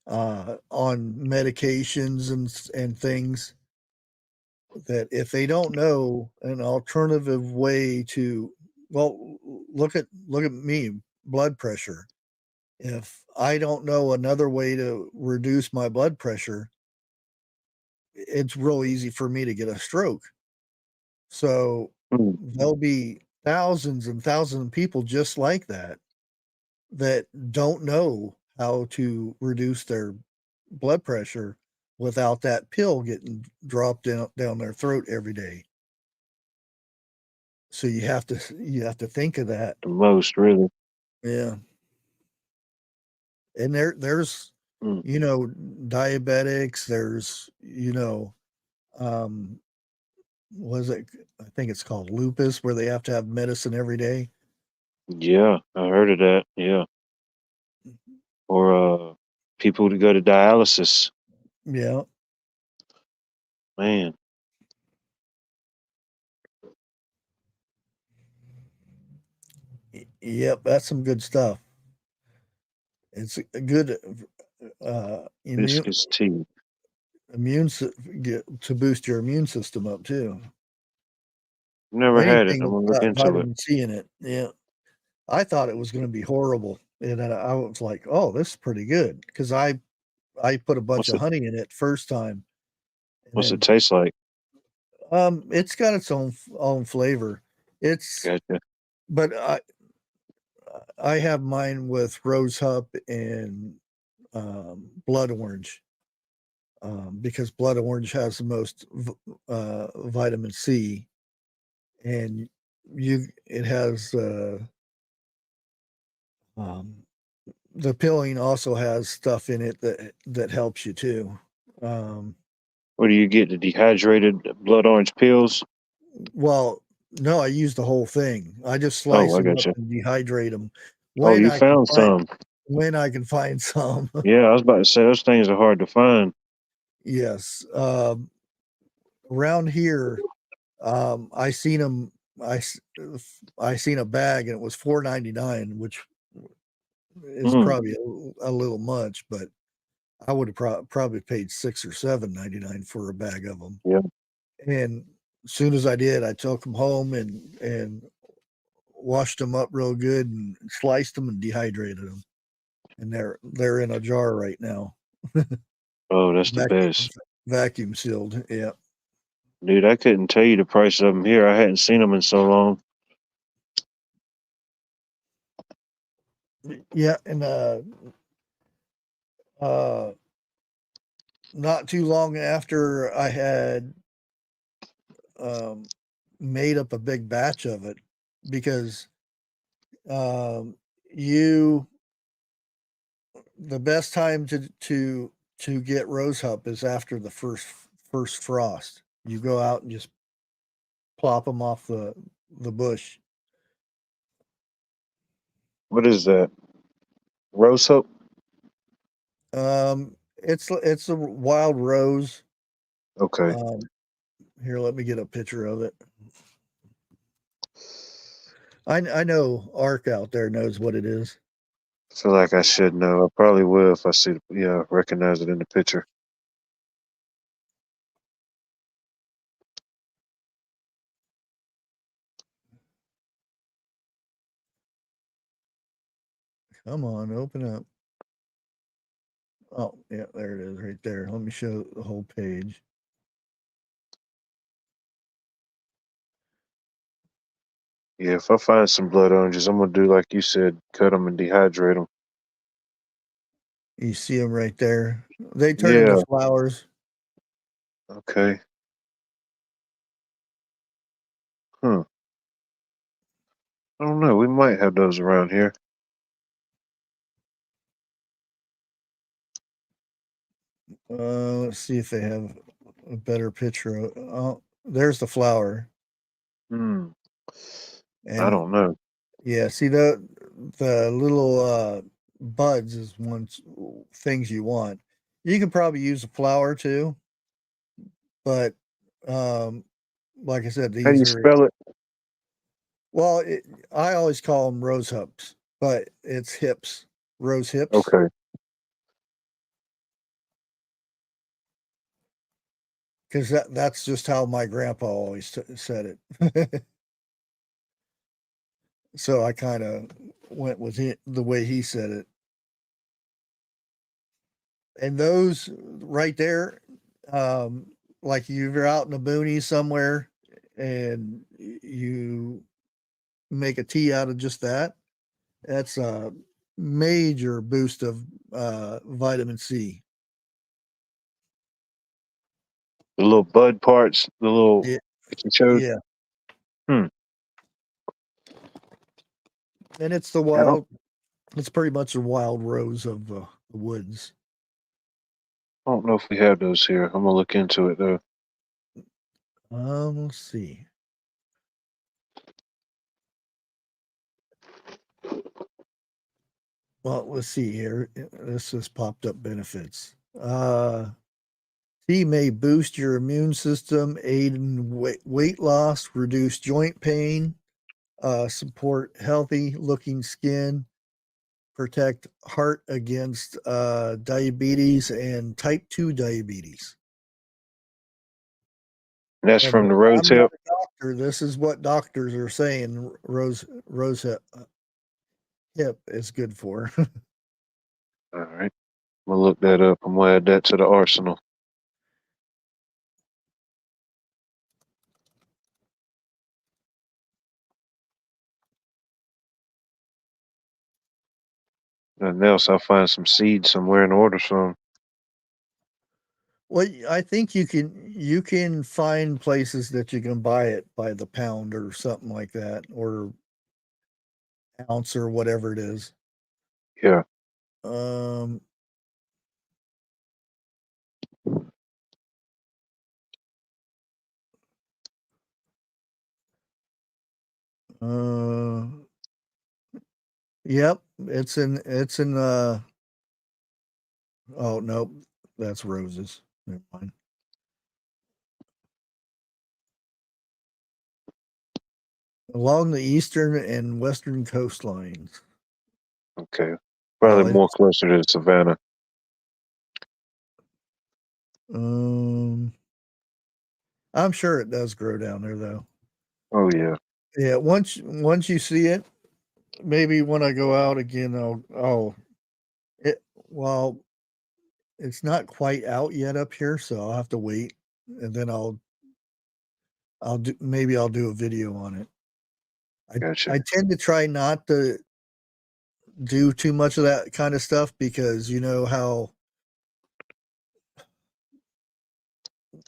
on medications and things that if they don't know an alternative way to, well, look at me, blood pressure. If I don't know another way to reduce my blood pressure, it's real easy for me to get a stroke. So mm, there'll be thousands and thousands of people just like that that don't know how to reduce their blood pressure without that pill getting dropped down their throat every day. So you have to think of that. the most really. Yeah. And there's Mm, diabetics, there's um was it I think it's called lupus where they have to have medicine every day. yeah, I heard of that. Yeah, or people to go to dialysis. Yeah. Man, Yep, that's some good stuff. It's a good biscuits tea. to boost your immune system up too. Never had it. Anything I'm that's gonna look got into it. vitamin C in it. Yeah. I thought it was going to be horrible, and then I was like, "Oh, this is pretty good," because I put a bunch What's of it? honey in it first time, and What's it then taste like? it's got its own flavor. It's Gotcha. but I have mine with rose hip and blood orange, because blood orange has the most vitamin C, and it has um, the pilling also has stuff in it that helps you too. Um, What do you get? The dehydrated blood orange pills? well, no, I use the whole thing. I just Oh, slice I them up gotcha. and dehydrate them Oh, when you I can found find some. some. Yeah, I was about to say those things are hard to find. Yes, around here, I seen them. I seen a bag and it was $4.99, which is Mm, probably a little much, but I would have probably paid $6 or $7.99 for a bag of them. yeah. And as soon as I did, I took them home and washed them up real good and sliced them and dehydrated them. And they're in a jar right now, Oh, that's the vacuum best. vacuum sealed. Yeah, Dude, I couldn't tell you the price of them here. I hadn't seen them in so long. yeah, and uh, not too long after I had um, made up a big batch of it, because um, you the best time to get rosehip is after the first frost. You go out and just plop them off the bush. What is that? Rose hope? It's a wild rose. Okay. Um, here, let me get a picture of it. I know Ark out there knows what it is. I feel like I should know. I probably will if I see, recognize it in the picture. Come on, open up. Oh, yeah, there it is right there. Let me show the whole page. Yeah, if I find some blood oranges, I'm gonna do like you said, cut them and dehydrate them. You see them right there. They turn into Yeah. flowers. Okay. Huh. I don't know. We might have those around here. Let's see if they have a better picture. Oh, there's the flower, Hmm. I and don't know. yeah, see the little buds is one things you want. You can probably use a flower too, but um, like I said, How do these you are spell it? well. I always call them rose hips, but it's hips, rose hips, Okay. because that's just how my grandpa always said it. So I kind of went with the way he said it. And those right there, um, like you're out in the boonies somewhere and you make a tea out of just that, that's a major boost of vitamin C. The little bud parts, the little Yeah, that you showed. yeah. Hmm. And it's the I don't. wild, it's pretty much the wild rose of the woods. I don't know if we have those here. I'm gonna look into it though. Let's see. Well, let's see here. This has popped up benefits. Tea may boost your immune system, aid in weight loss, reduce joint pain, support healthy looking skin, protect heart against diabetes and type 2 diabetes. And that's And from the rose I'm hip. not a doctor. This is what doctors are saying. Rose hip is good for. All right. I'm going to look that up. I'm going to add that to the arsenal. Nothing else. I'll find some seeds somewhere and order some. Well, I think you can find places that you can buy it by the pound or something like that, or ounce or whatever it is. Yeah. Um, uh, yep, it's in oh nope, that's roses. Never mind. Along the eastern and western coastlines. Okay. Probably Oh, more closer to Savannah. I'm sure it does grow down there though. Oh, yeah. Yeah, once you see it, maybe when I go out again, well, it's not quite out yet up here, so I'll have to wait, and then I'll do a video on it. Gotcha. I tend to try not to do too much of that kind of stuff because you know how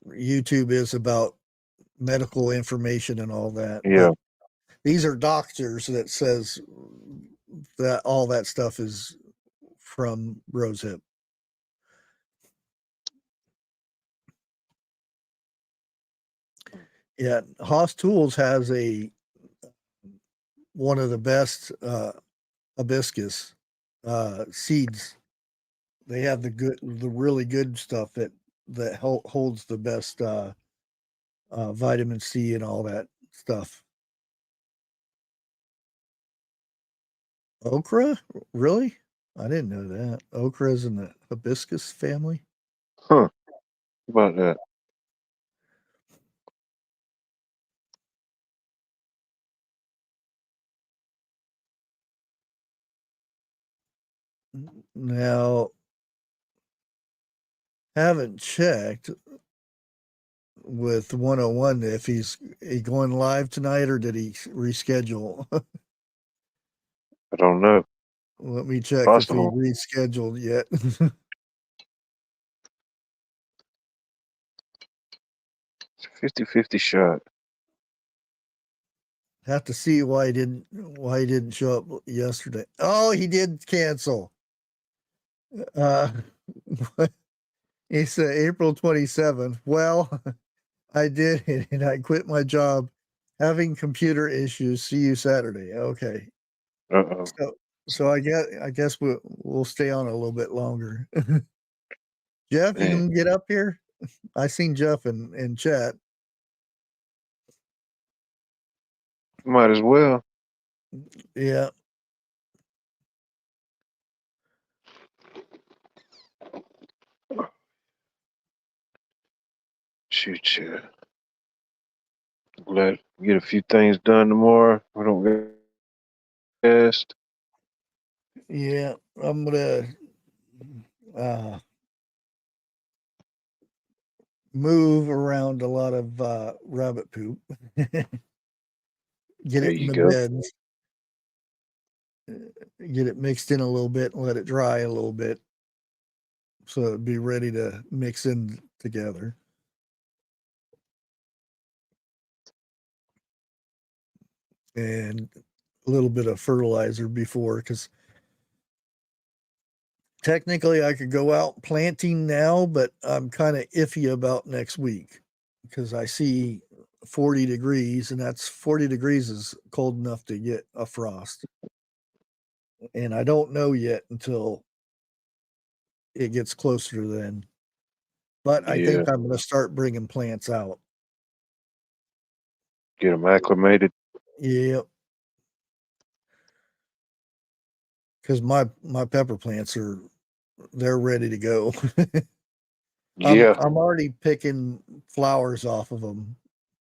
YouTube is about medical information and all that. Yeah. But these are doctors that says that all that stuff is from rosehip. Yeah, Haas Tools has one of the best hibiscus seeds. They have the really good stuff that holds the best vitamin C and all that stuff. Okra, really? I didn't know that. Okra is in the hibiscus family. Huh. How about that? Now, haven't checked with 101 if he's going live tonight or did he reschedule? I don't know. Let me check if he Possible. rescheduled yet. 50-50 shot. Have to see why he didn't show up yesterday. Oh, he did cancel. He said April 27th. Well, I did it and I quit my job having computer issues. See you Saturday. Okay. Uh-oh. So I guess we'll stay on a little bit longer. Jeff, you Man. can get up here. I seen Jeff in chat. Might as well. Yeah. Shoot, yeah. Glad we get a few things done tomorrow. We don't get guests. Yeah. I'm gonna move around a lot of rabbit poop. Get There it in you the go. beds. Get it mixed in a little bit and let it dry a little bit so it'd be ready to mix in together. And a little bit of fertilizer before, because technically I could go out planting now, but I'm kind of iffy about next week because I see 40 degrees, and that's 40 degrees is cold enough to get a frost. And I don't know yet until it gets closer then. but I Yeah. think I'm going to start bringing plants out. Get them acclimated. Yep. Because my pepper plants they're ready to go. Yeah. I'm already picking flowers off of them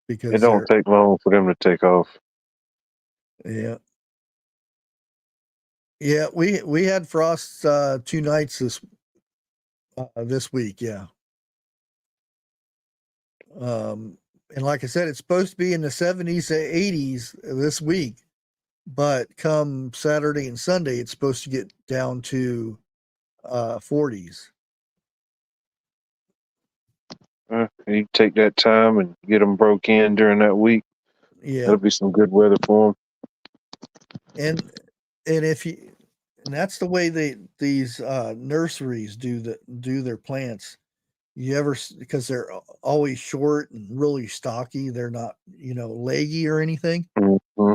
It because don't take long for them to take off. yeah. Yeah, we had frost 2 nights this week, yeah. And like I said, it's supposed to be in the 70s to 80s this week, but come Saturday and Sunday, it's supposed to get down to 40s. You take that time and get them broke in during that week. Yeah, That'll be some good weather for them. and that's the way these nurseries do their plants. You ever, because they're always short and really stocky, they're not leggy or anything. Mm-hmm.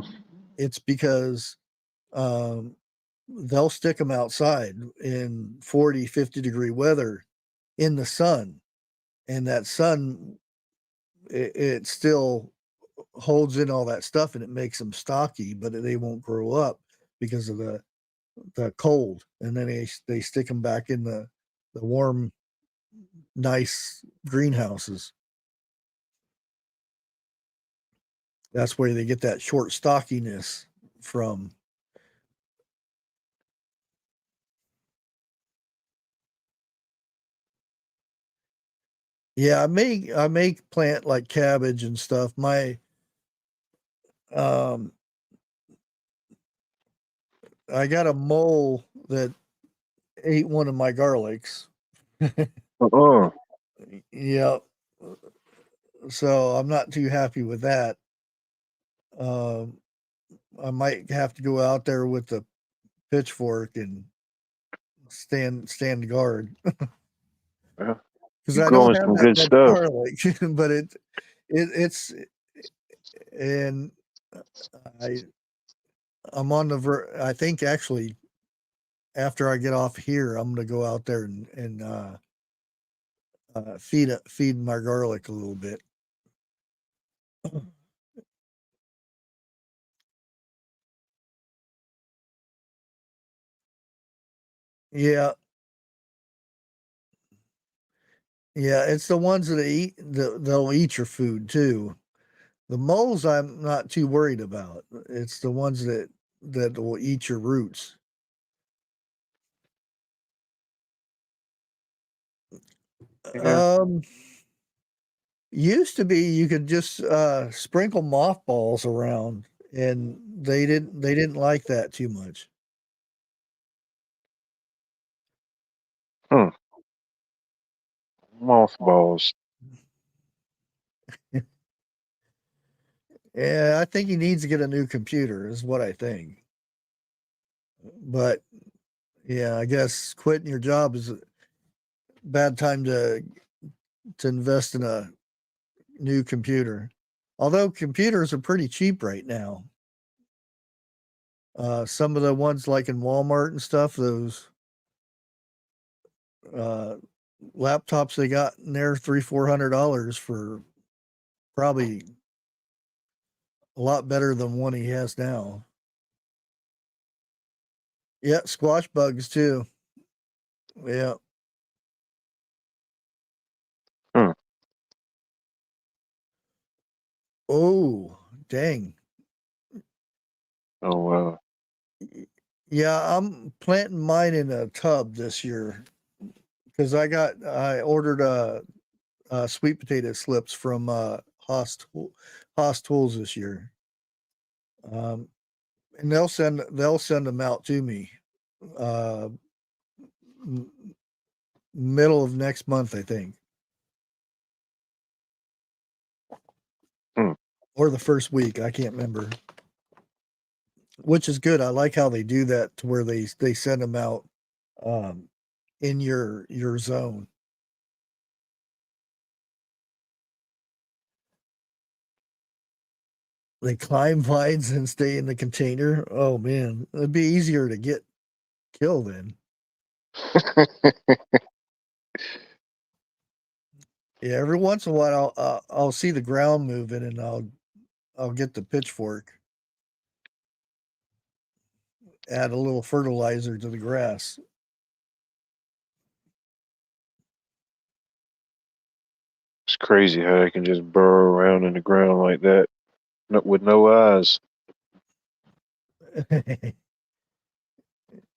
It's because they'll stick them outside in 40, 50 degree weather in the sun, and that sun it still holds in all that stuff and it makes them stocky, but they won't grow up because of the cold. And then they stick them back in the warm, nice greenhouses. That's where they get that short stockiness from. Yeah, I make plant like cabbage and stuff. My I got a mole that ate one of my garlics. Uh-uh. Yeah. So I'm not too happy with that. I might have to go out there with the pitchfork and stand guard Yeah. because You're I don't growing have some that good much stuff. garlic, but it's and I'm on the I think actually after I get off here, I'm gonna go out there and feed my garlic a little bit. Yeah, yeah, it's the ones that they'll eat your food too. The moles I'm not too worried about. It's the ones that will eat your roots. Yeah. Used to be you could just sprinkle mothballs around, and they didn't like that too much. Hmm. Mothballs. Yeah, I think he needs to get a new computer, is what I think. But yeah, I guess quitting your job is a bad time to invest in a new computer. Although computers are pretty cheap right now. Some of the ones like in Walmart and stuff, those uh, laptops they got in there, $300-400 for probably a lot better than one he has now. Yeah, squash bugs too. Yeah. Hmm. Oh, dang. Oh, wow. Yeah, I'm planting mine in a tub this year because I ordered sweet potato slips from Haas Tools this year. And they'll send them out to me uh middle of next month, I think. Hmm. Or the first week, I can't remember. Which is good. I like how they do that to where they send them out um in your zone. They climb vines and stay in the container. Oh man, it'd be easier to get killed then. Yeah, every once in a while I'll see the ground moving and I'll get the pitchfork, add a little fertilizer to the grass. It's crazy how they can just burrow around in the ground like that with no eyes.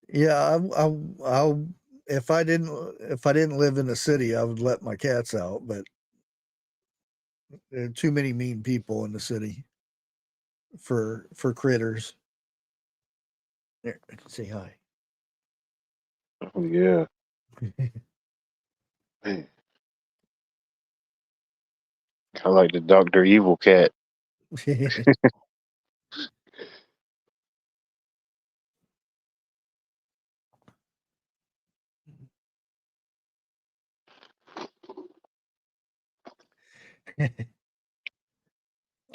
Yeah, I'll if I didn't live in the city, I would let my cats out, but there are too many mean people in the city for critters. There, say hi. Oh yeah. Man, I like the Dr. Evil cat.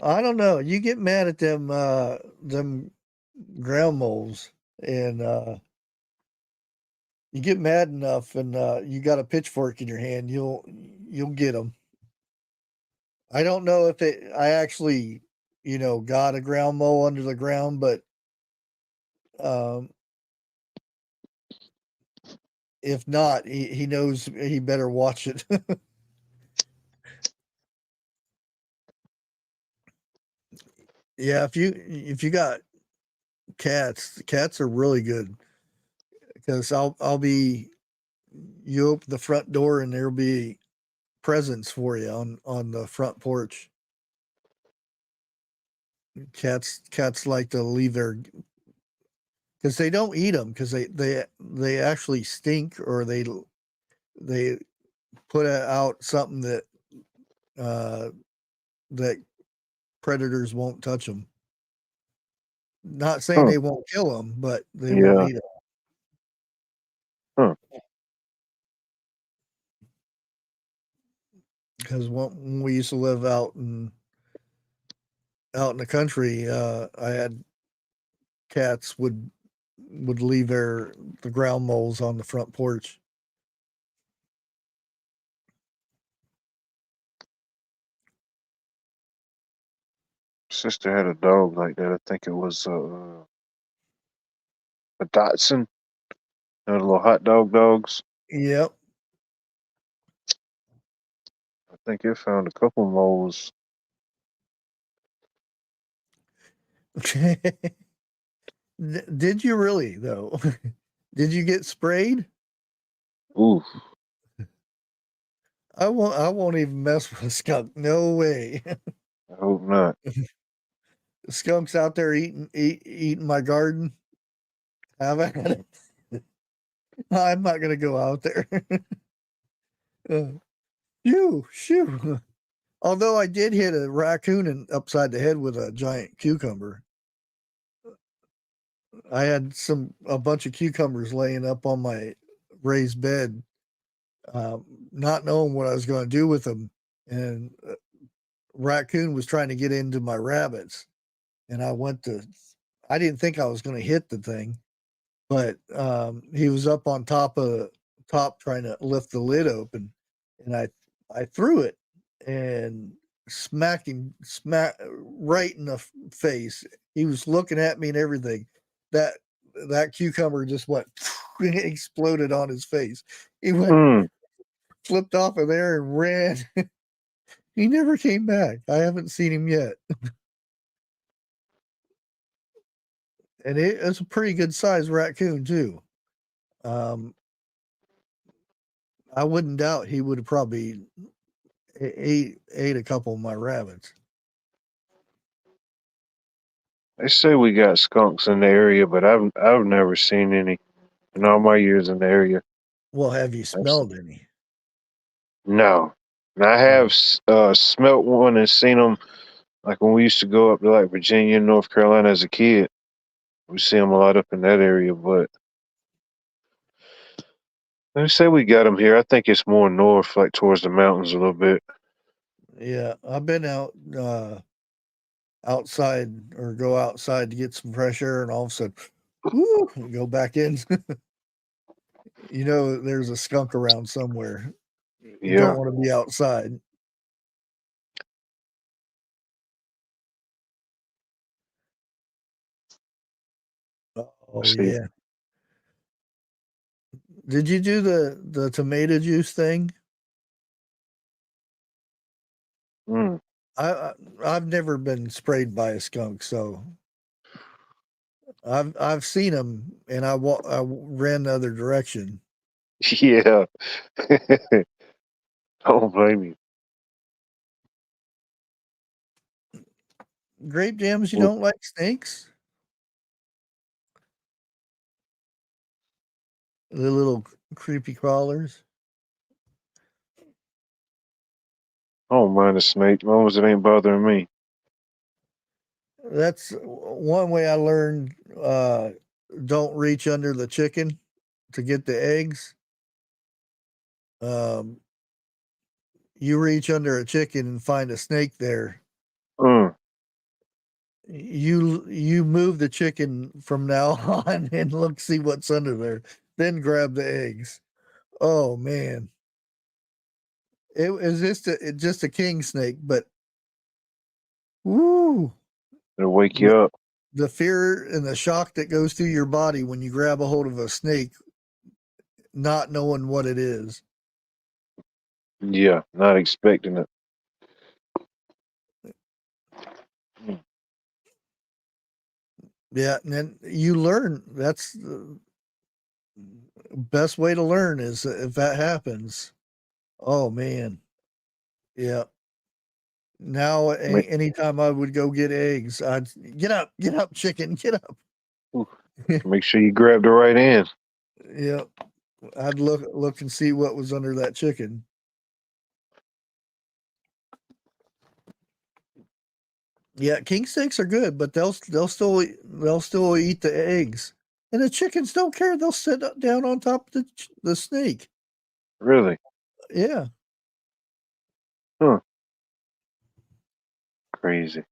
I don't know. You get mad at them ground moles and you get mad enough and you got a pitchfork in your hand, you'll get them. I don't know if I actually, got a ground mole under the ground, but um if not, he knows he better watch it. Yeah, if you got cats are really good because I'll be you open the front door and there'll be presents for you on the front porch. Cats like to leave their because they don't eat them because they actually stink or they put out something uh, that predators won't touch them. Not saying Huh. they won't kill them, but they won't Yeah. eat them. Huh. Because when we used to live out in the country, I had cats would leave the ground moles on the front porch. Sister had a dog like that. I think it was a Dotson. The little hot dogs. Yep. I think it found a couple moles. Did you really though? Did you get sprayed? Ooh, I won't even mess with a skunk. No way. I hope not. The skunk's out there eating my garden. Have at it. I'm not gonna go out there. Shoo. Although I did hit a raccoon upside the head with a giant cucumber. I had a bunch of cucumbers laying up on my raised bed, not knowing what I was going to do with them, and raccoon was trying to get into my rabbits, and I didn't think I was going to hit the thing, but he was up on top trying to lift the lid open, and I threw it and smacked him right in the face. He was looking at me and everything. That that cucumber just went exploded on his face. He went Mm. flipped off of there and ran. He never came back. I haven't seen him yet. And it's a pretty good sized raccoon too. Um, I wouldn't doubt he would have probably ate a couple of my rabbits. They say we got skunks in the area, but I've never seen any in all my years in the area. Well, have you smelled any? No, and I have smelt one and seen them like when we used to go up to like Virginia and North Carolina as a kid. We see them a lot up in that area, but they say we got them here. I think it's more north, like towards the mountains a little bit. Yeah, I've been outside or go outside to get some fresh air, and all of a sudden, whoo, go back in. There's a skunk around somewhere. You don't want to be outside. Oh yeah. Did you do the tomato juice thing? Mm. I've never been sprayed by a skunk, so I've seen them, and I ran the other direction. Yeah. Don't blame you. Grape jams, you Well, don't like snakes? The little creepy crawlers. I don't mind a snake, as long as it ain't bothering me. That's one way I learned. Don't reach under the chicken to get the eggs. You reach under a chicken and find a snake there. Mm. You move the chicken from now on and look, see what's under there. Then grab the eggs. Oh man, it was just a king snake, but woo, It'll wake you up. the fear and the shock that goes through your body when you grab a hold of a snake, not knowing what it is. Yeah, not expecting it. Mm. Yeah, and then you learn. That's the best way to learn is if that happens. Oh man, yeah. Now, Make, anytime I would go get eggs, I'd get up, chicken, get up. make sure you grab the right end. Yeah, I'd look and see what was under that chicken. Yeah, king snakes are good, but they'll still eat the eggs, and the chickens don't care. They'll sit down on top of the snake. Really? Yeah, Huh. Crazy.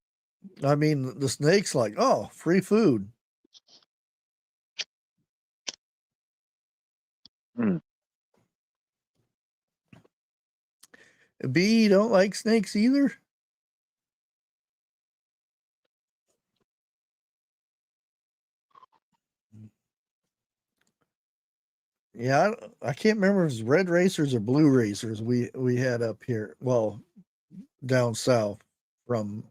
I mean the snake's like, oh, free food. Mm. B, you don't like snakes either? Yeah, I can't remember if it was red racers or blue racers we had up here. Well, down south from,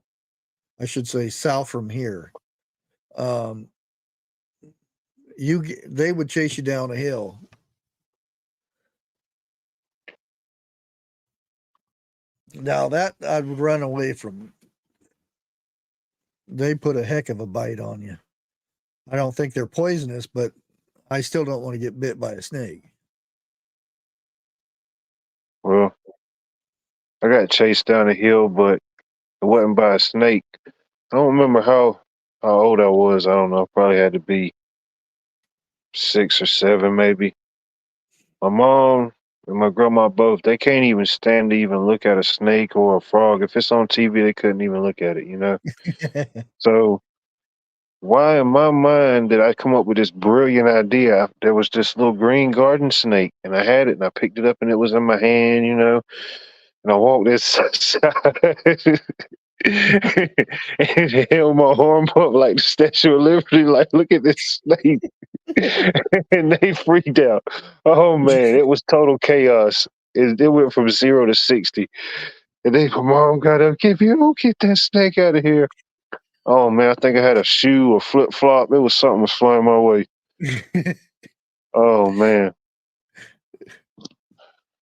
I should say, south from here. Um, they would chase you down a hill. Now that I would run away from. They put a heck of a bite on you. I don't think they're poisonous, but I still don't want to get bit by a snake. Well, I got chased down a hill, but it wasn't by a snake. I don't remember how old I was. I don't know. I probably had to be 6 or 7, maybe. My mom and my grandma both, they can't even stand to even look at a snake or a frog. If it's on TV, they couldn't even look at it, you know? So why in my mind did I come up with this brilliant idea? There was this little green garden snake, and I had it, and I picked it up, and it was in my hand, you know? And I walked inside. And held my arm up like the Statue of Liberty, like, look at this snake. And they freaked out. Oh man, it was total chaos. It went from 0 to 60. And then my mom got up, if you don't get that snake out of here. Oh man, I think I had a shoe or flip flop. It was something was flying my way. Oh man.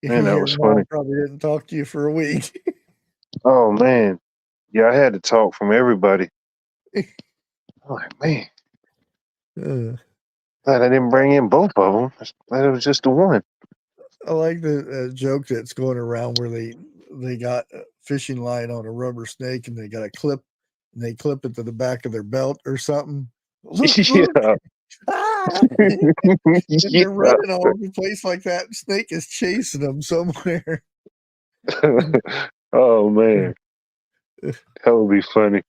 Man, that Your was funny. mom probably didn't talk to you for a week. Oh man. Yeah, I had to talk from everybody. I'm like, man, glad I didn't bring in both of them. Glad it was just the one. I like the joke that's going around where they got a fishing line on a rubber snake and they got a clip and they clip it to the back of their belt or something. Look, Yeah. ah! And Yeah. they're running all over the place like that snake is chasing them somewhere. Oh man, that would be funny.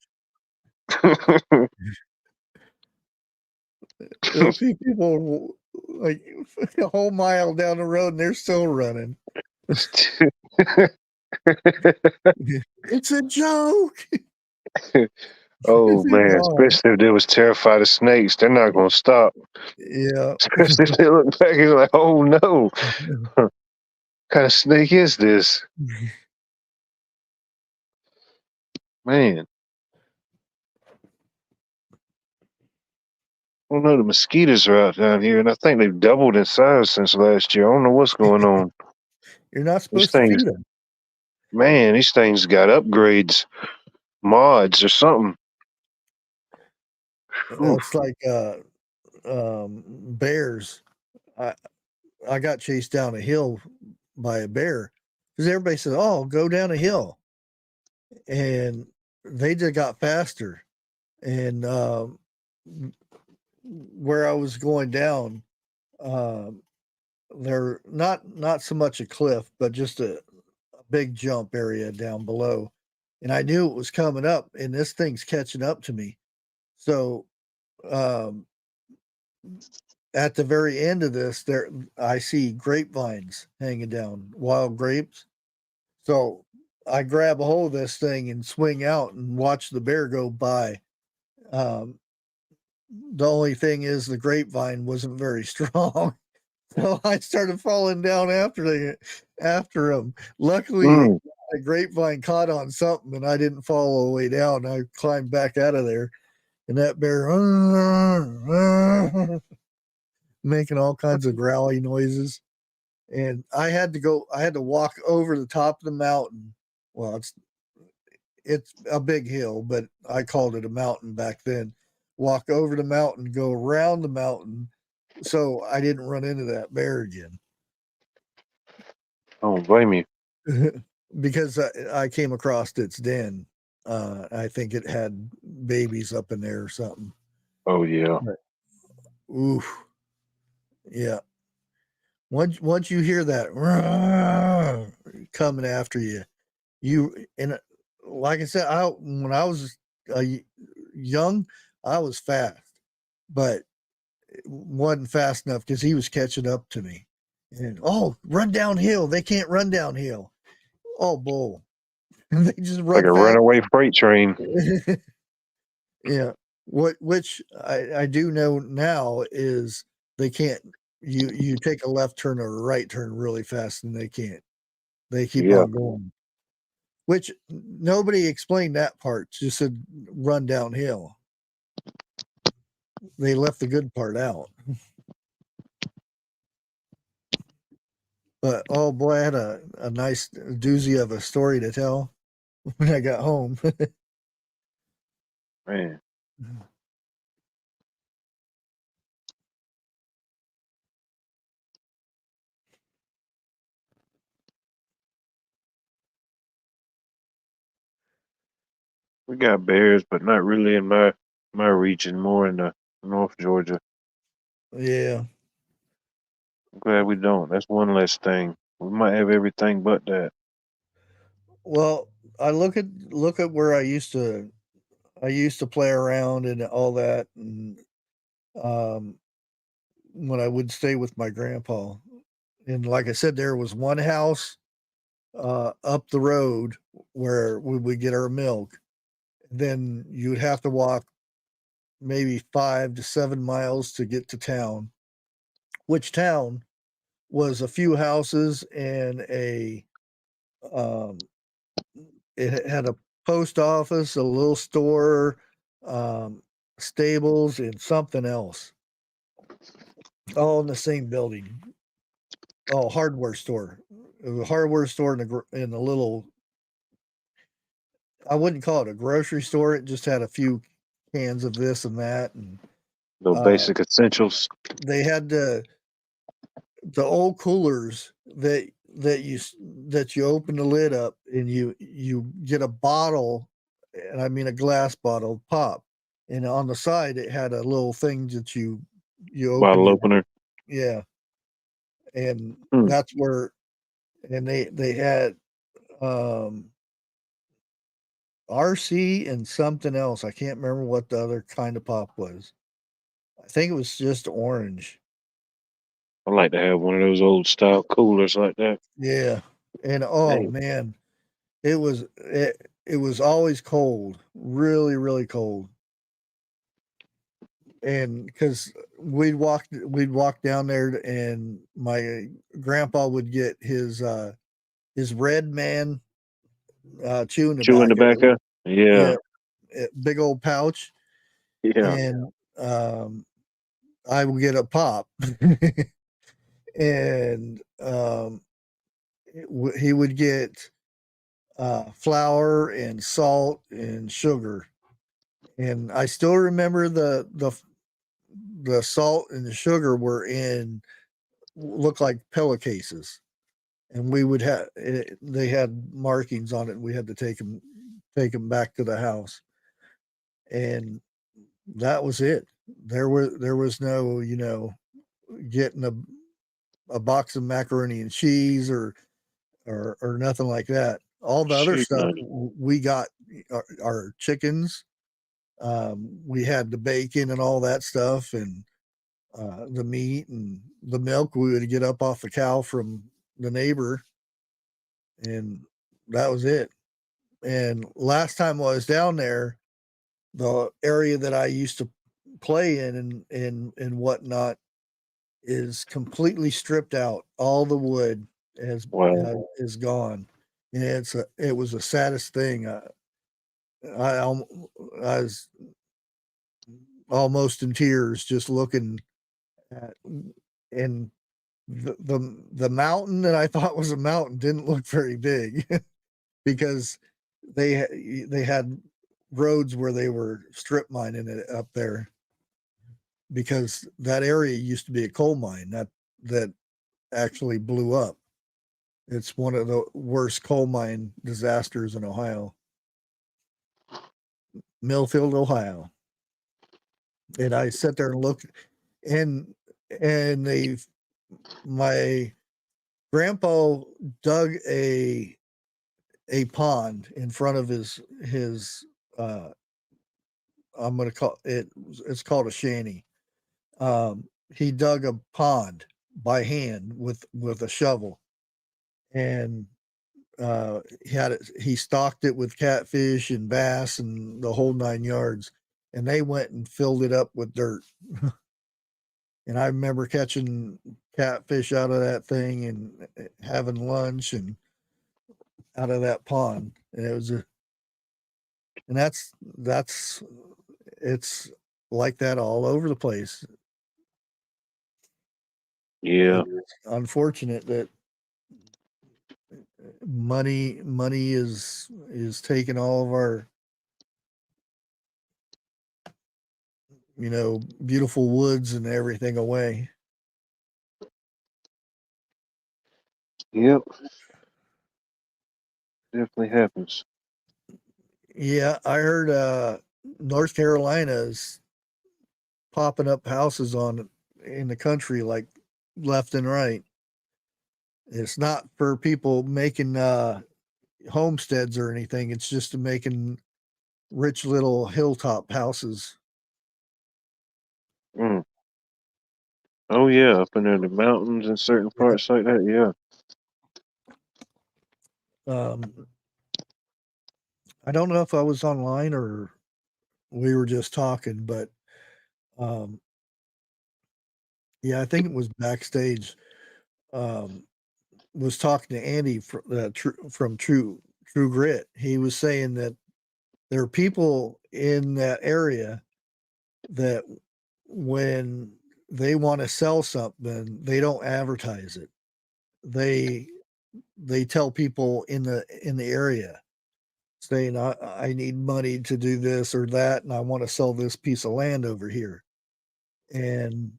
There'll be people like a whole mile down the road and they're still running. It's a joke. Oh man, Oh, especially if they was terrified of snakes, they're not gonna stop. yeah. Especially if they look back and like, oh no, what kind of snake is this? Man, I don't know. The mosquitoes are out down here, and I think they've doubled in size since last year. I don't know what's going on. You're not These supposed to things, feed them. man, these things got upgrades, mods, or something. Whew. It's like bears. I got chased down a hill by a bear because everybody says, "Oh, go down a hill," and they just got faster. And where I was going down, there not so much a cliff, but just a big jump area down below, and I knew it was coming up, and this thing's catching up to me. So um, at the very end of this, there I see grapevines hanging down, wild grapes. So I grab a hold of this thing and swing out and watch the bear go by. Um, the only thing is the grapevine wasn't very strong. So I started falling down after him. Luckily, Mm. the grapevine caught on something and I didn't fall all the way down. I climbed back out of there and that bear making all kinds of growly noises. And I had to walk over the top of the mountain. Well, it's a big hill, but I called it a mountain back then. Walk over the mountain, go around the mountain, so I didn't run into that bear again. I don't blame you. Because I came across its den. I think it had babies up in there or something. Oh yeah. But, oof, yeah. Once you hear that coming after you, and like I said, when I was young, I was fast, but it wasn't fast enough because he was catching up to me. And run downhill! They can't run downhill. Oh, bull! They just Like run a fast. runaway freight train. Yeah. Which I do know now is they can't. You take a left turn or a right turn really fast, and they can't. They keep Yeah. on going. Which nobody explained that part. Just said run downhill. They left the good part out. But oh boy, I had a nice doozy of a story to tell when I got home. Man. We got bears, but not really in my region, more in the North Georgia. Yeah. I'm glad we don't. That's one less thing. We might have everything but that. Well, I look at where I used to play around and all that, and um, when I would stay with my grandpa, and like I said, there was one house up the road where we would get our milk. Then you would have to walk maybe 5 to 7 miles to get to town, which town was a few houses and um, it had a post office, a little store, um, stables, and something else, all in the same building. Oh, hardware store. It was a hardware store in a little. I wouldn't call it a grocery store. It just had a few cans of this and that, and The uh, basic essentials. they had the old coolers that you open the lid up and you get a bottle, and I mean a glass bottle pop, and on the side it had a little thing that you open Bottle it. opener. Yeah, and Hmm. that's where, and they had um RC and something else. I can't remember what the other kind of pop was. I think it was just orange. I'd like to have one of those old style coolers like that. Yeah. And oh Hey, man, it was always cold, really, really cold. And because we'd walk down there, and my grandpa would get his red man chewing chewing tobacco, tobacco. Yeah, yeah, big old pouch, yeah. and I would get a pop, and he would get flour and salt and sugar, and I still remember the salt and the sugar were in looked like pillowcases, and we would have they had markings on it, and we had to take them back to the house, and that was it. There was no, getting a box of macaroni and cheese or nothing like that. All the other Shoot, stuff man. we got, our chickens. We had the bacon and all that stuff, and the meat and the milk we would get up off the cow from the neighbor, and that was it. And last time I was down there, the area that I used to play in and whatnot is completely stripped out. All the wood Wow. is gone, and it was the saddest thing. I I was almost in tears just looking at, and the mountain that I thought was a mountain didn't look very big because they had roads where they were strip mining it up there, because that area used to be a coal mine that actually blew up. It's one of the worst coal mine disasters in Ohio, Millfield, Ohio. And I sat there and looked, and they my grandpa dug a pond in front of his uh I'm gonna call it, it's called a shanty. He dug a pond by hand with a shovel, and he stocked it with catfish and bass and the whole 9 yards, and they went and filled it up with dirt. And I remember catching catfish out of that thing and having lunch and out of that pond. And it was and that's it's like that all over the place. Yeah. It's unfortunate that money is taking all of our, beautiful woods and everything away. Yep. Definitely happens. Yeah, I heard North Carolina's popping up houses on in the country like left and right. It's not for people making homesteads or anything. It's just making rich little hilltop houses. Mm. Oh yeah, up in the mountains and certain Yeah. parts like that. Yeah. Um, I don't know if I was online or we were just talking, but um, yeah, I think it was backstage. Um, was talking to Andy from True Grit. He was saying that there are people in that area that when they want to sell something, they don't advertise it. They they tell people in the area, saying I need money to do this or that, and I want to sell this piece of land over here. And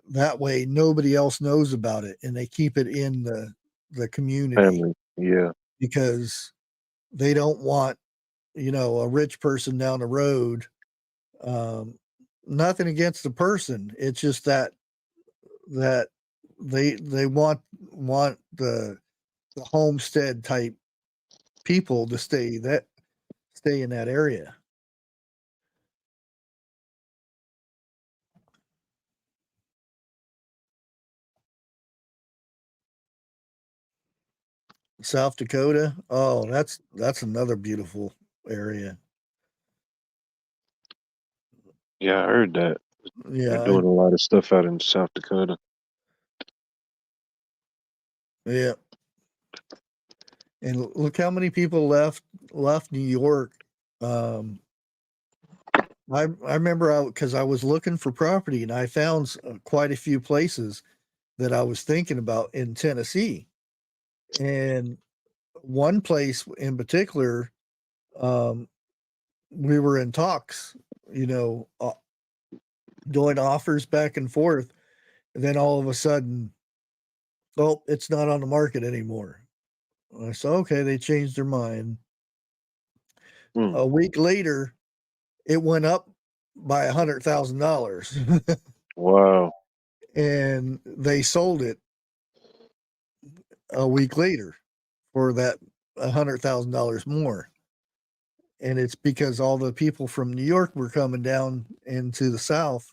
that way nobody else knows about it, and they keep it in the community, Family. Yeah. because they don't want, a rich person down the road. Um, Nothing against the person. It's just that they want the homestead type people to stay in that area. South Dakota. Oh, that's another beautiful area. Yeah, I heard that. They're Yeah, doing a lot of stuff out in South Dakota. yeah. And look how many people left New York. I remember because I was looking for property and I found quite a few places that I was thinking about in Tennessee. And one place in particular, we were in talks, doing offers back and forth. And then all of a sudden, oh, it's not on the market anymore. I said, okay, they changed their mind. Hmm. A week later, it went up by $100,000 Wow. and they sold it a week later for that $100,000 more. And it's because all the people from New York were coming down into the South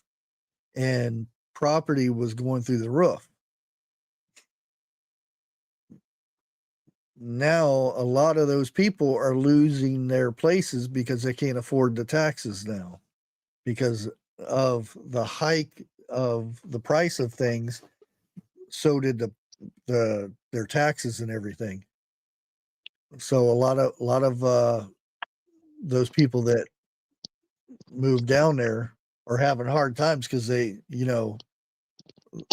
and property was going through the roof. Now, a lot of those people are losing their places because they can't afford the taxes now because of the hike of the price of things. So did their taxes and everything. So a lot of those people that moved down there are having hard times because they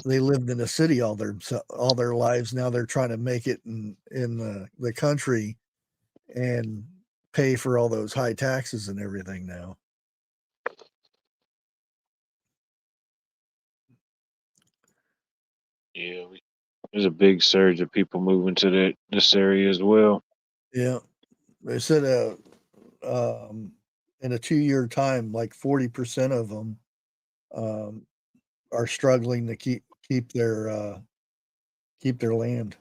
lived in the city all their lives. Now they're trying to make it in the country and pay for all those high taxes and everything now. Yeah, there's a big surge of people moving to this area as well. Yeah, they said in a 2-year time, like 40% of them um, are struggling to keep their land.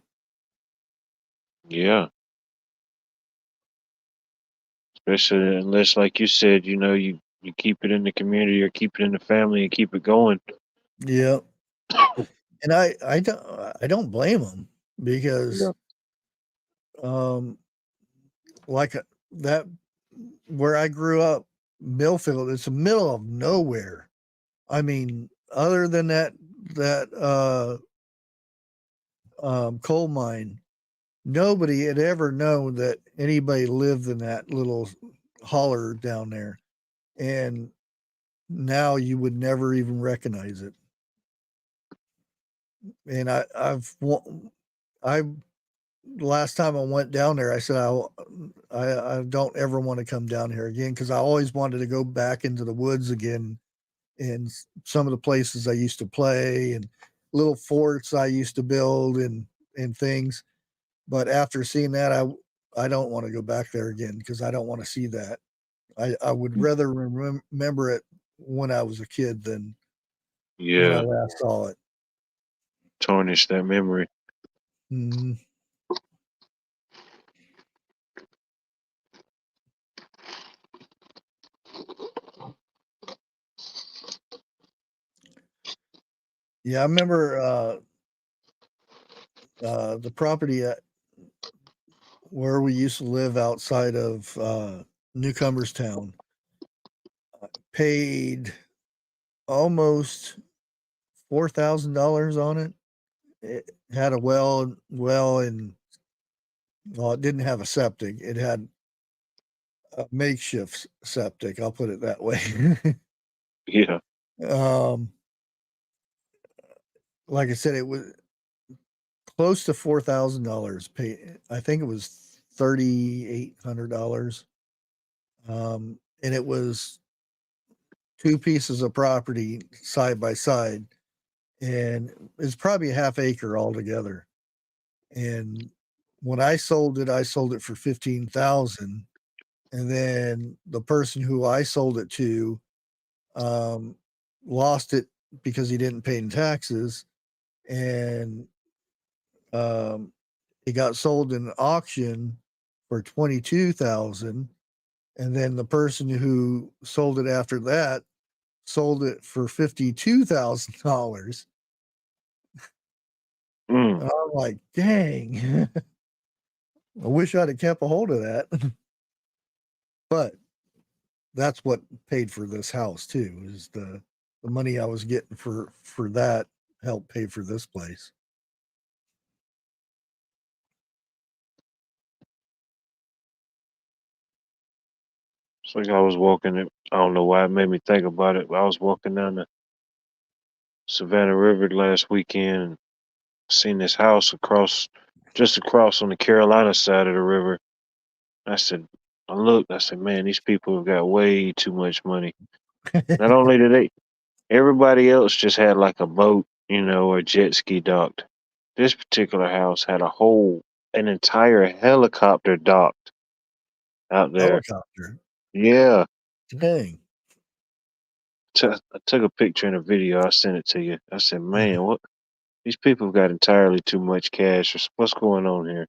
Yeah, especially unless, like you said, you keep it in the community or keep it in the family and keep it going. Yeah, and I don't blame them Yeah. because um, like that where I grew up, Millfield, it's the middle of nowhere. I mean, other than that coal mine, nobody had ever known that anybody lived in that little holler down there, and now you would never even recognize it. And I last time I went down there, I said I don't ever want to come down here again because I always wanted to go back into the woods again and some of the places I used to play and little forts I used to build and things. But after seeing that, I don't want to go back there again because I don't want to see that. I would rather remember it when I was a kid than when I Yeah, last saw it. tarnish that memory. Mhm. Yeah, I remember the property where we used to live outside of Newcomerstown paid almost $4,000 on it. It had a well, and well, it didn't have a septic. It had a makeshift septic. I'll put it that way. Yeah. um, like I said, it was close to $4,000. Pay, I think it was $3,800. And it was two pieces of property side by side, and it's probably a half acre altogether. And when I sold it for 15,000. And then the person who I sold it to um, lost it because he didn't pay any taxes, and um, it got sold in an auction for 22,000. And then the person who sold it after that sold it for $52,000. Mm. I'm like, dang. I wish I'd have kept a hold of that. But that's what paid for this house too, is the money I was getting for that helped pay for this place. It's like I was walking it. I don't know why it made me think about it, but I was walking down the Savannah River last weekend and seen this house just across on the Carolina side of the river. I said, I looked, I said, man, these people have got way too much money. Not only did everybody else just had like a boat, or jet ski docked. This particular house had an entire helicopter docked out there. Helicopter. Yeah. Dang. I took a picture and a video. I sent it to you. I said, man, what? These people have got entirely too much cash. What's going on here?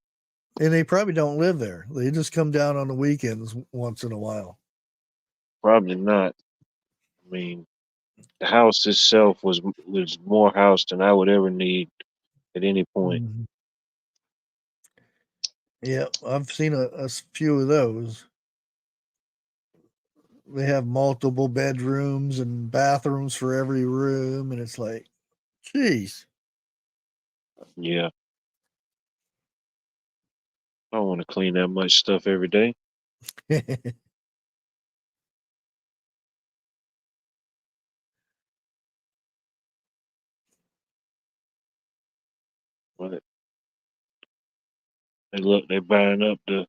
And they probably don't live there. They just come down on the weekends once in a while. Probably not. I mean, the house itself was more house than I would ever need at any point. Mm-hmm. Yeah, I've seen a few of those. They have multiple bedrooms and bathrooms for every room, and it's like, geez. Yeah. I don't want to clean that much stuff every day. But they're buying up the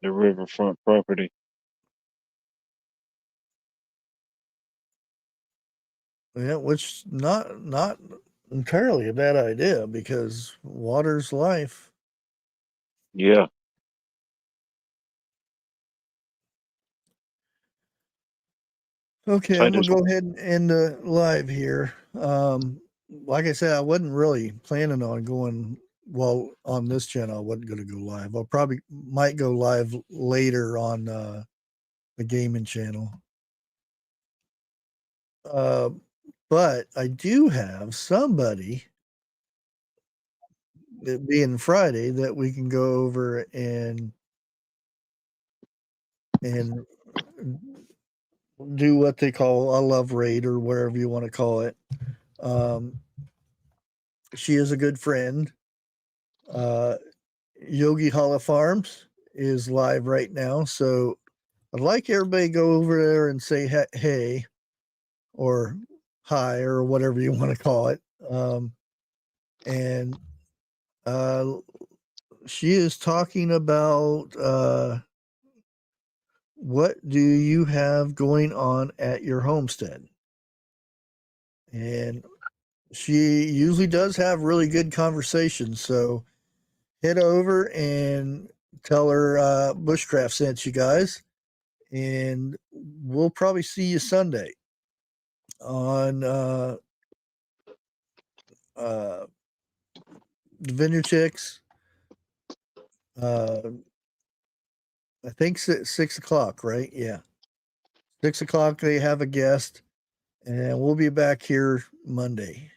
riverfront property. Yeah, which not entirely a bad idea, because water's life. Yeah. Okay, So I'm gonna go ahead and end the live here. Like I said, I wasn't really planning on going on this channel. I wasn't going to go live. I'll probably might go live later on the gaming channel. But I do have somebody, it being Friday, that we can go over and do what they call a love raid, or wherever you want to call it. She is a good friend. Yogi Hollow Farms is live right now, so I'd like everybody to go over there and say hey, or hi, or whatever you want to call it. And she is talking about what do you have going on at your homestead? And she usually does have really good conversations, so head over and tell her Bushcraft sent you guys, and we'll probably see you Sunday on the Vineyard Chicks. I think 6:00, right? Yeah, 6:00. They have a guest, and we'll be back here Monday,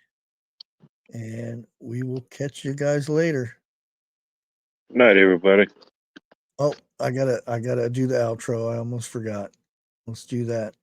and we will catch you guys later. Good night, everybody. Oh, I gotta do the outro. I almost forgot. Let's do that.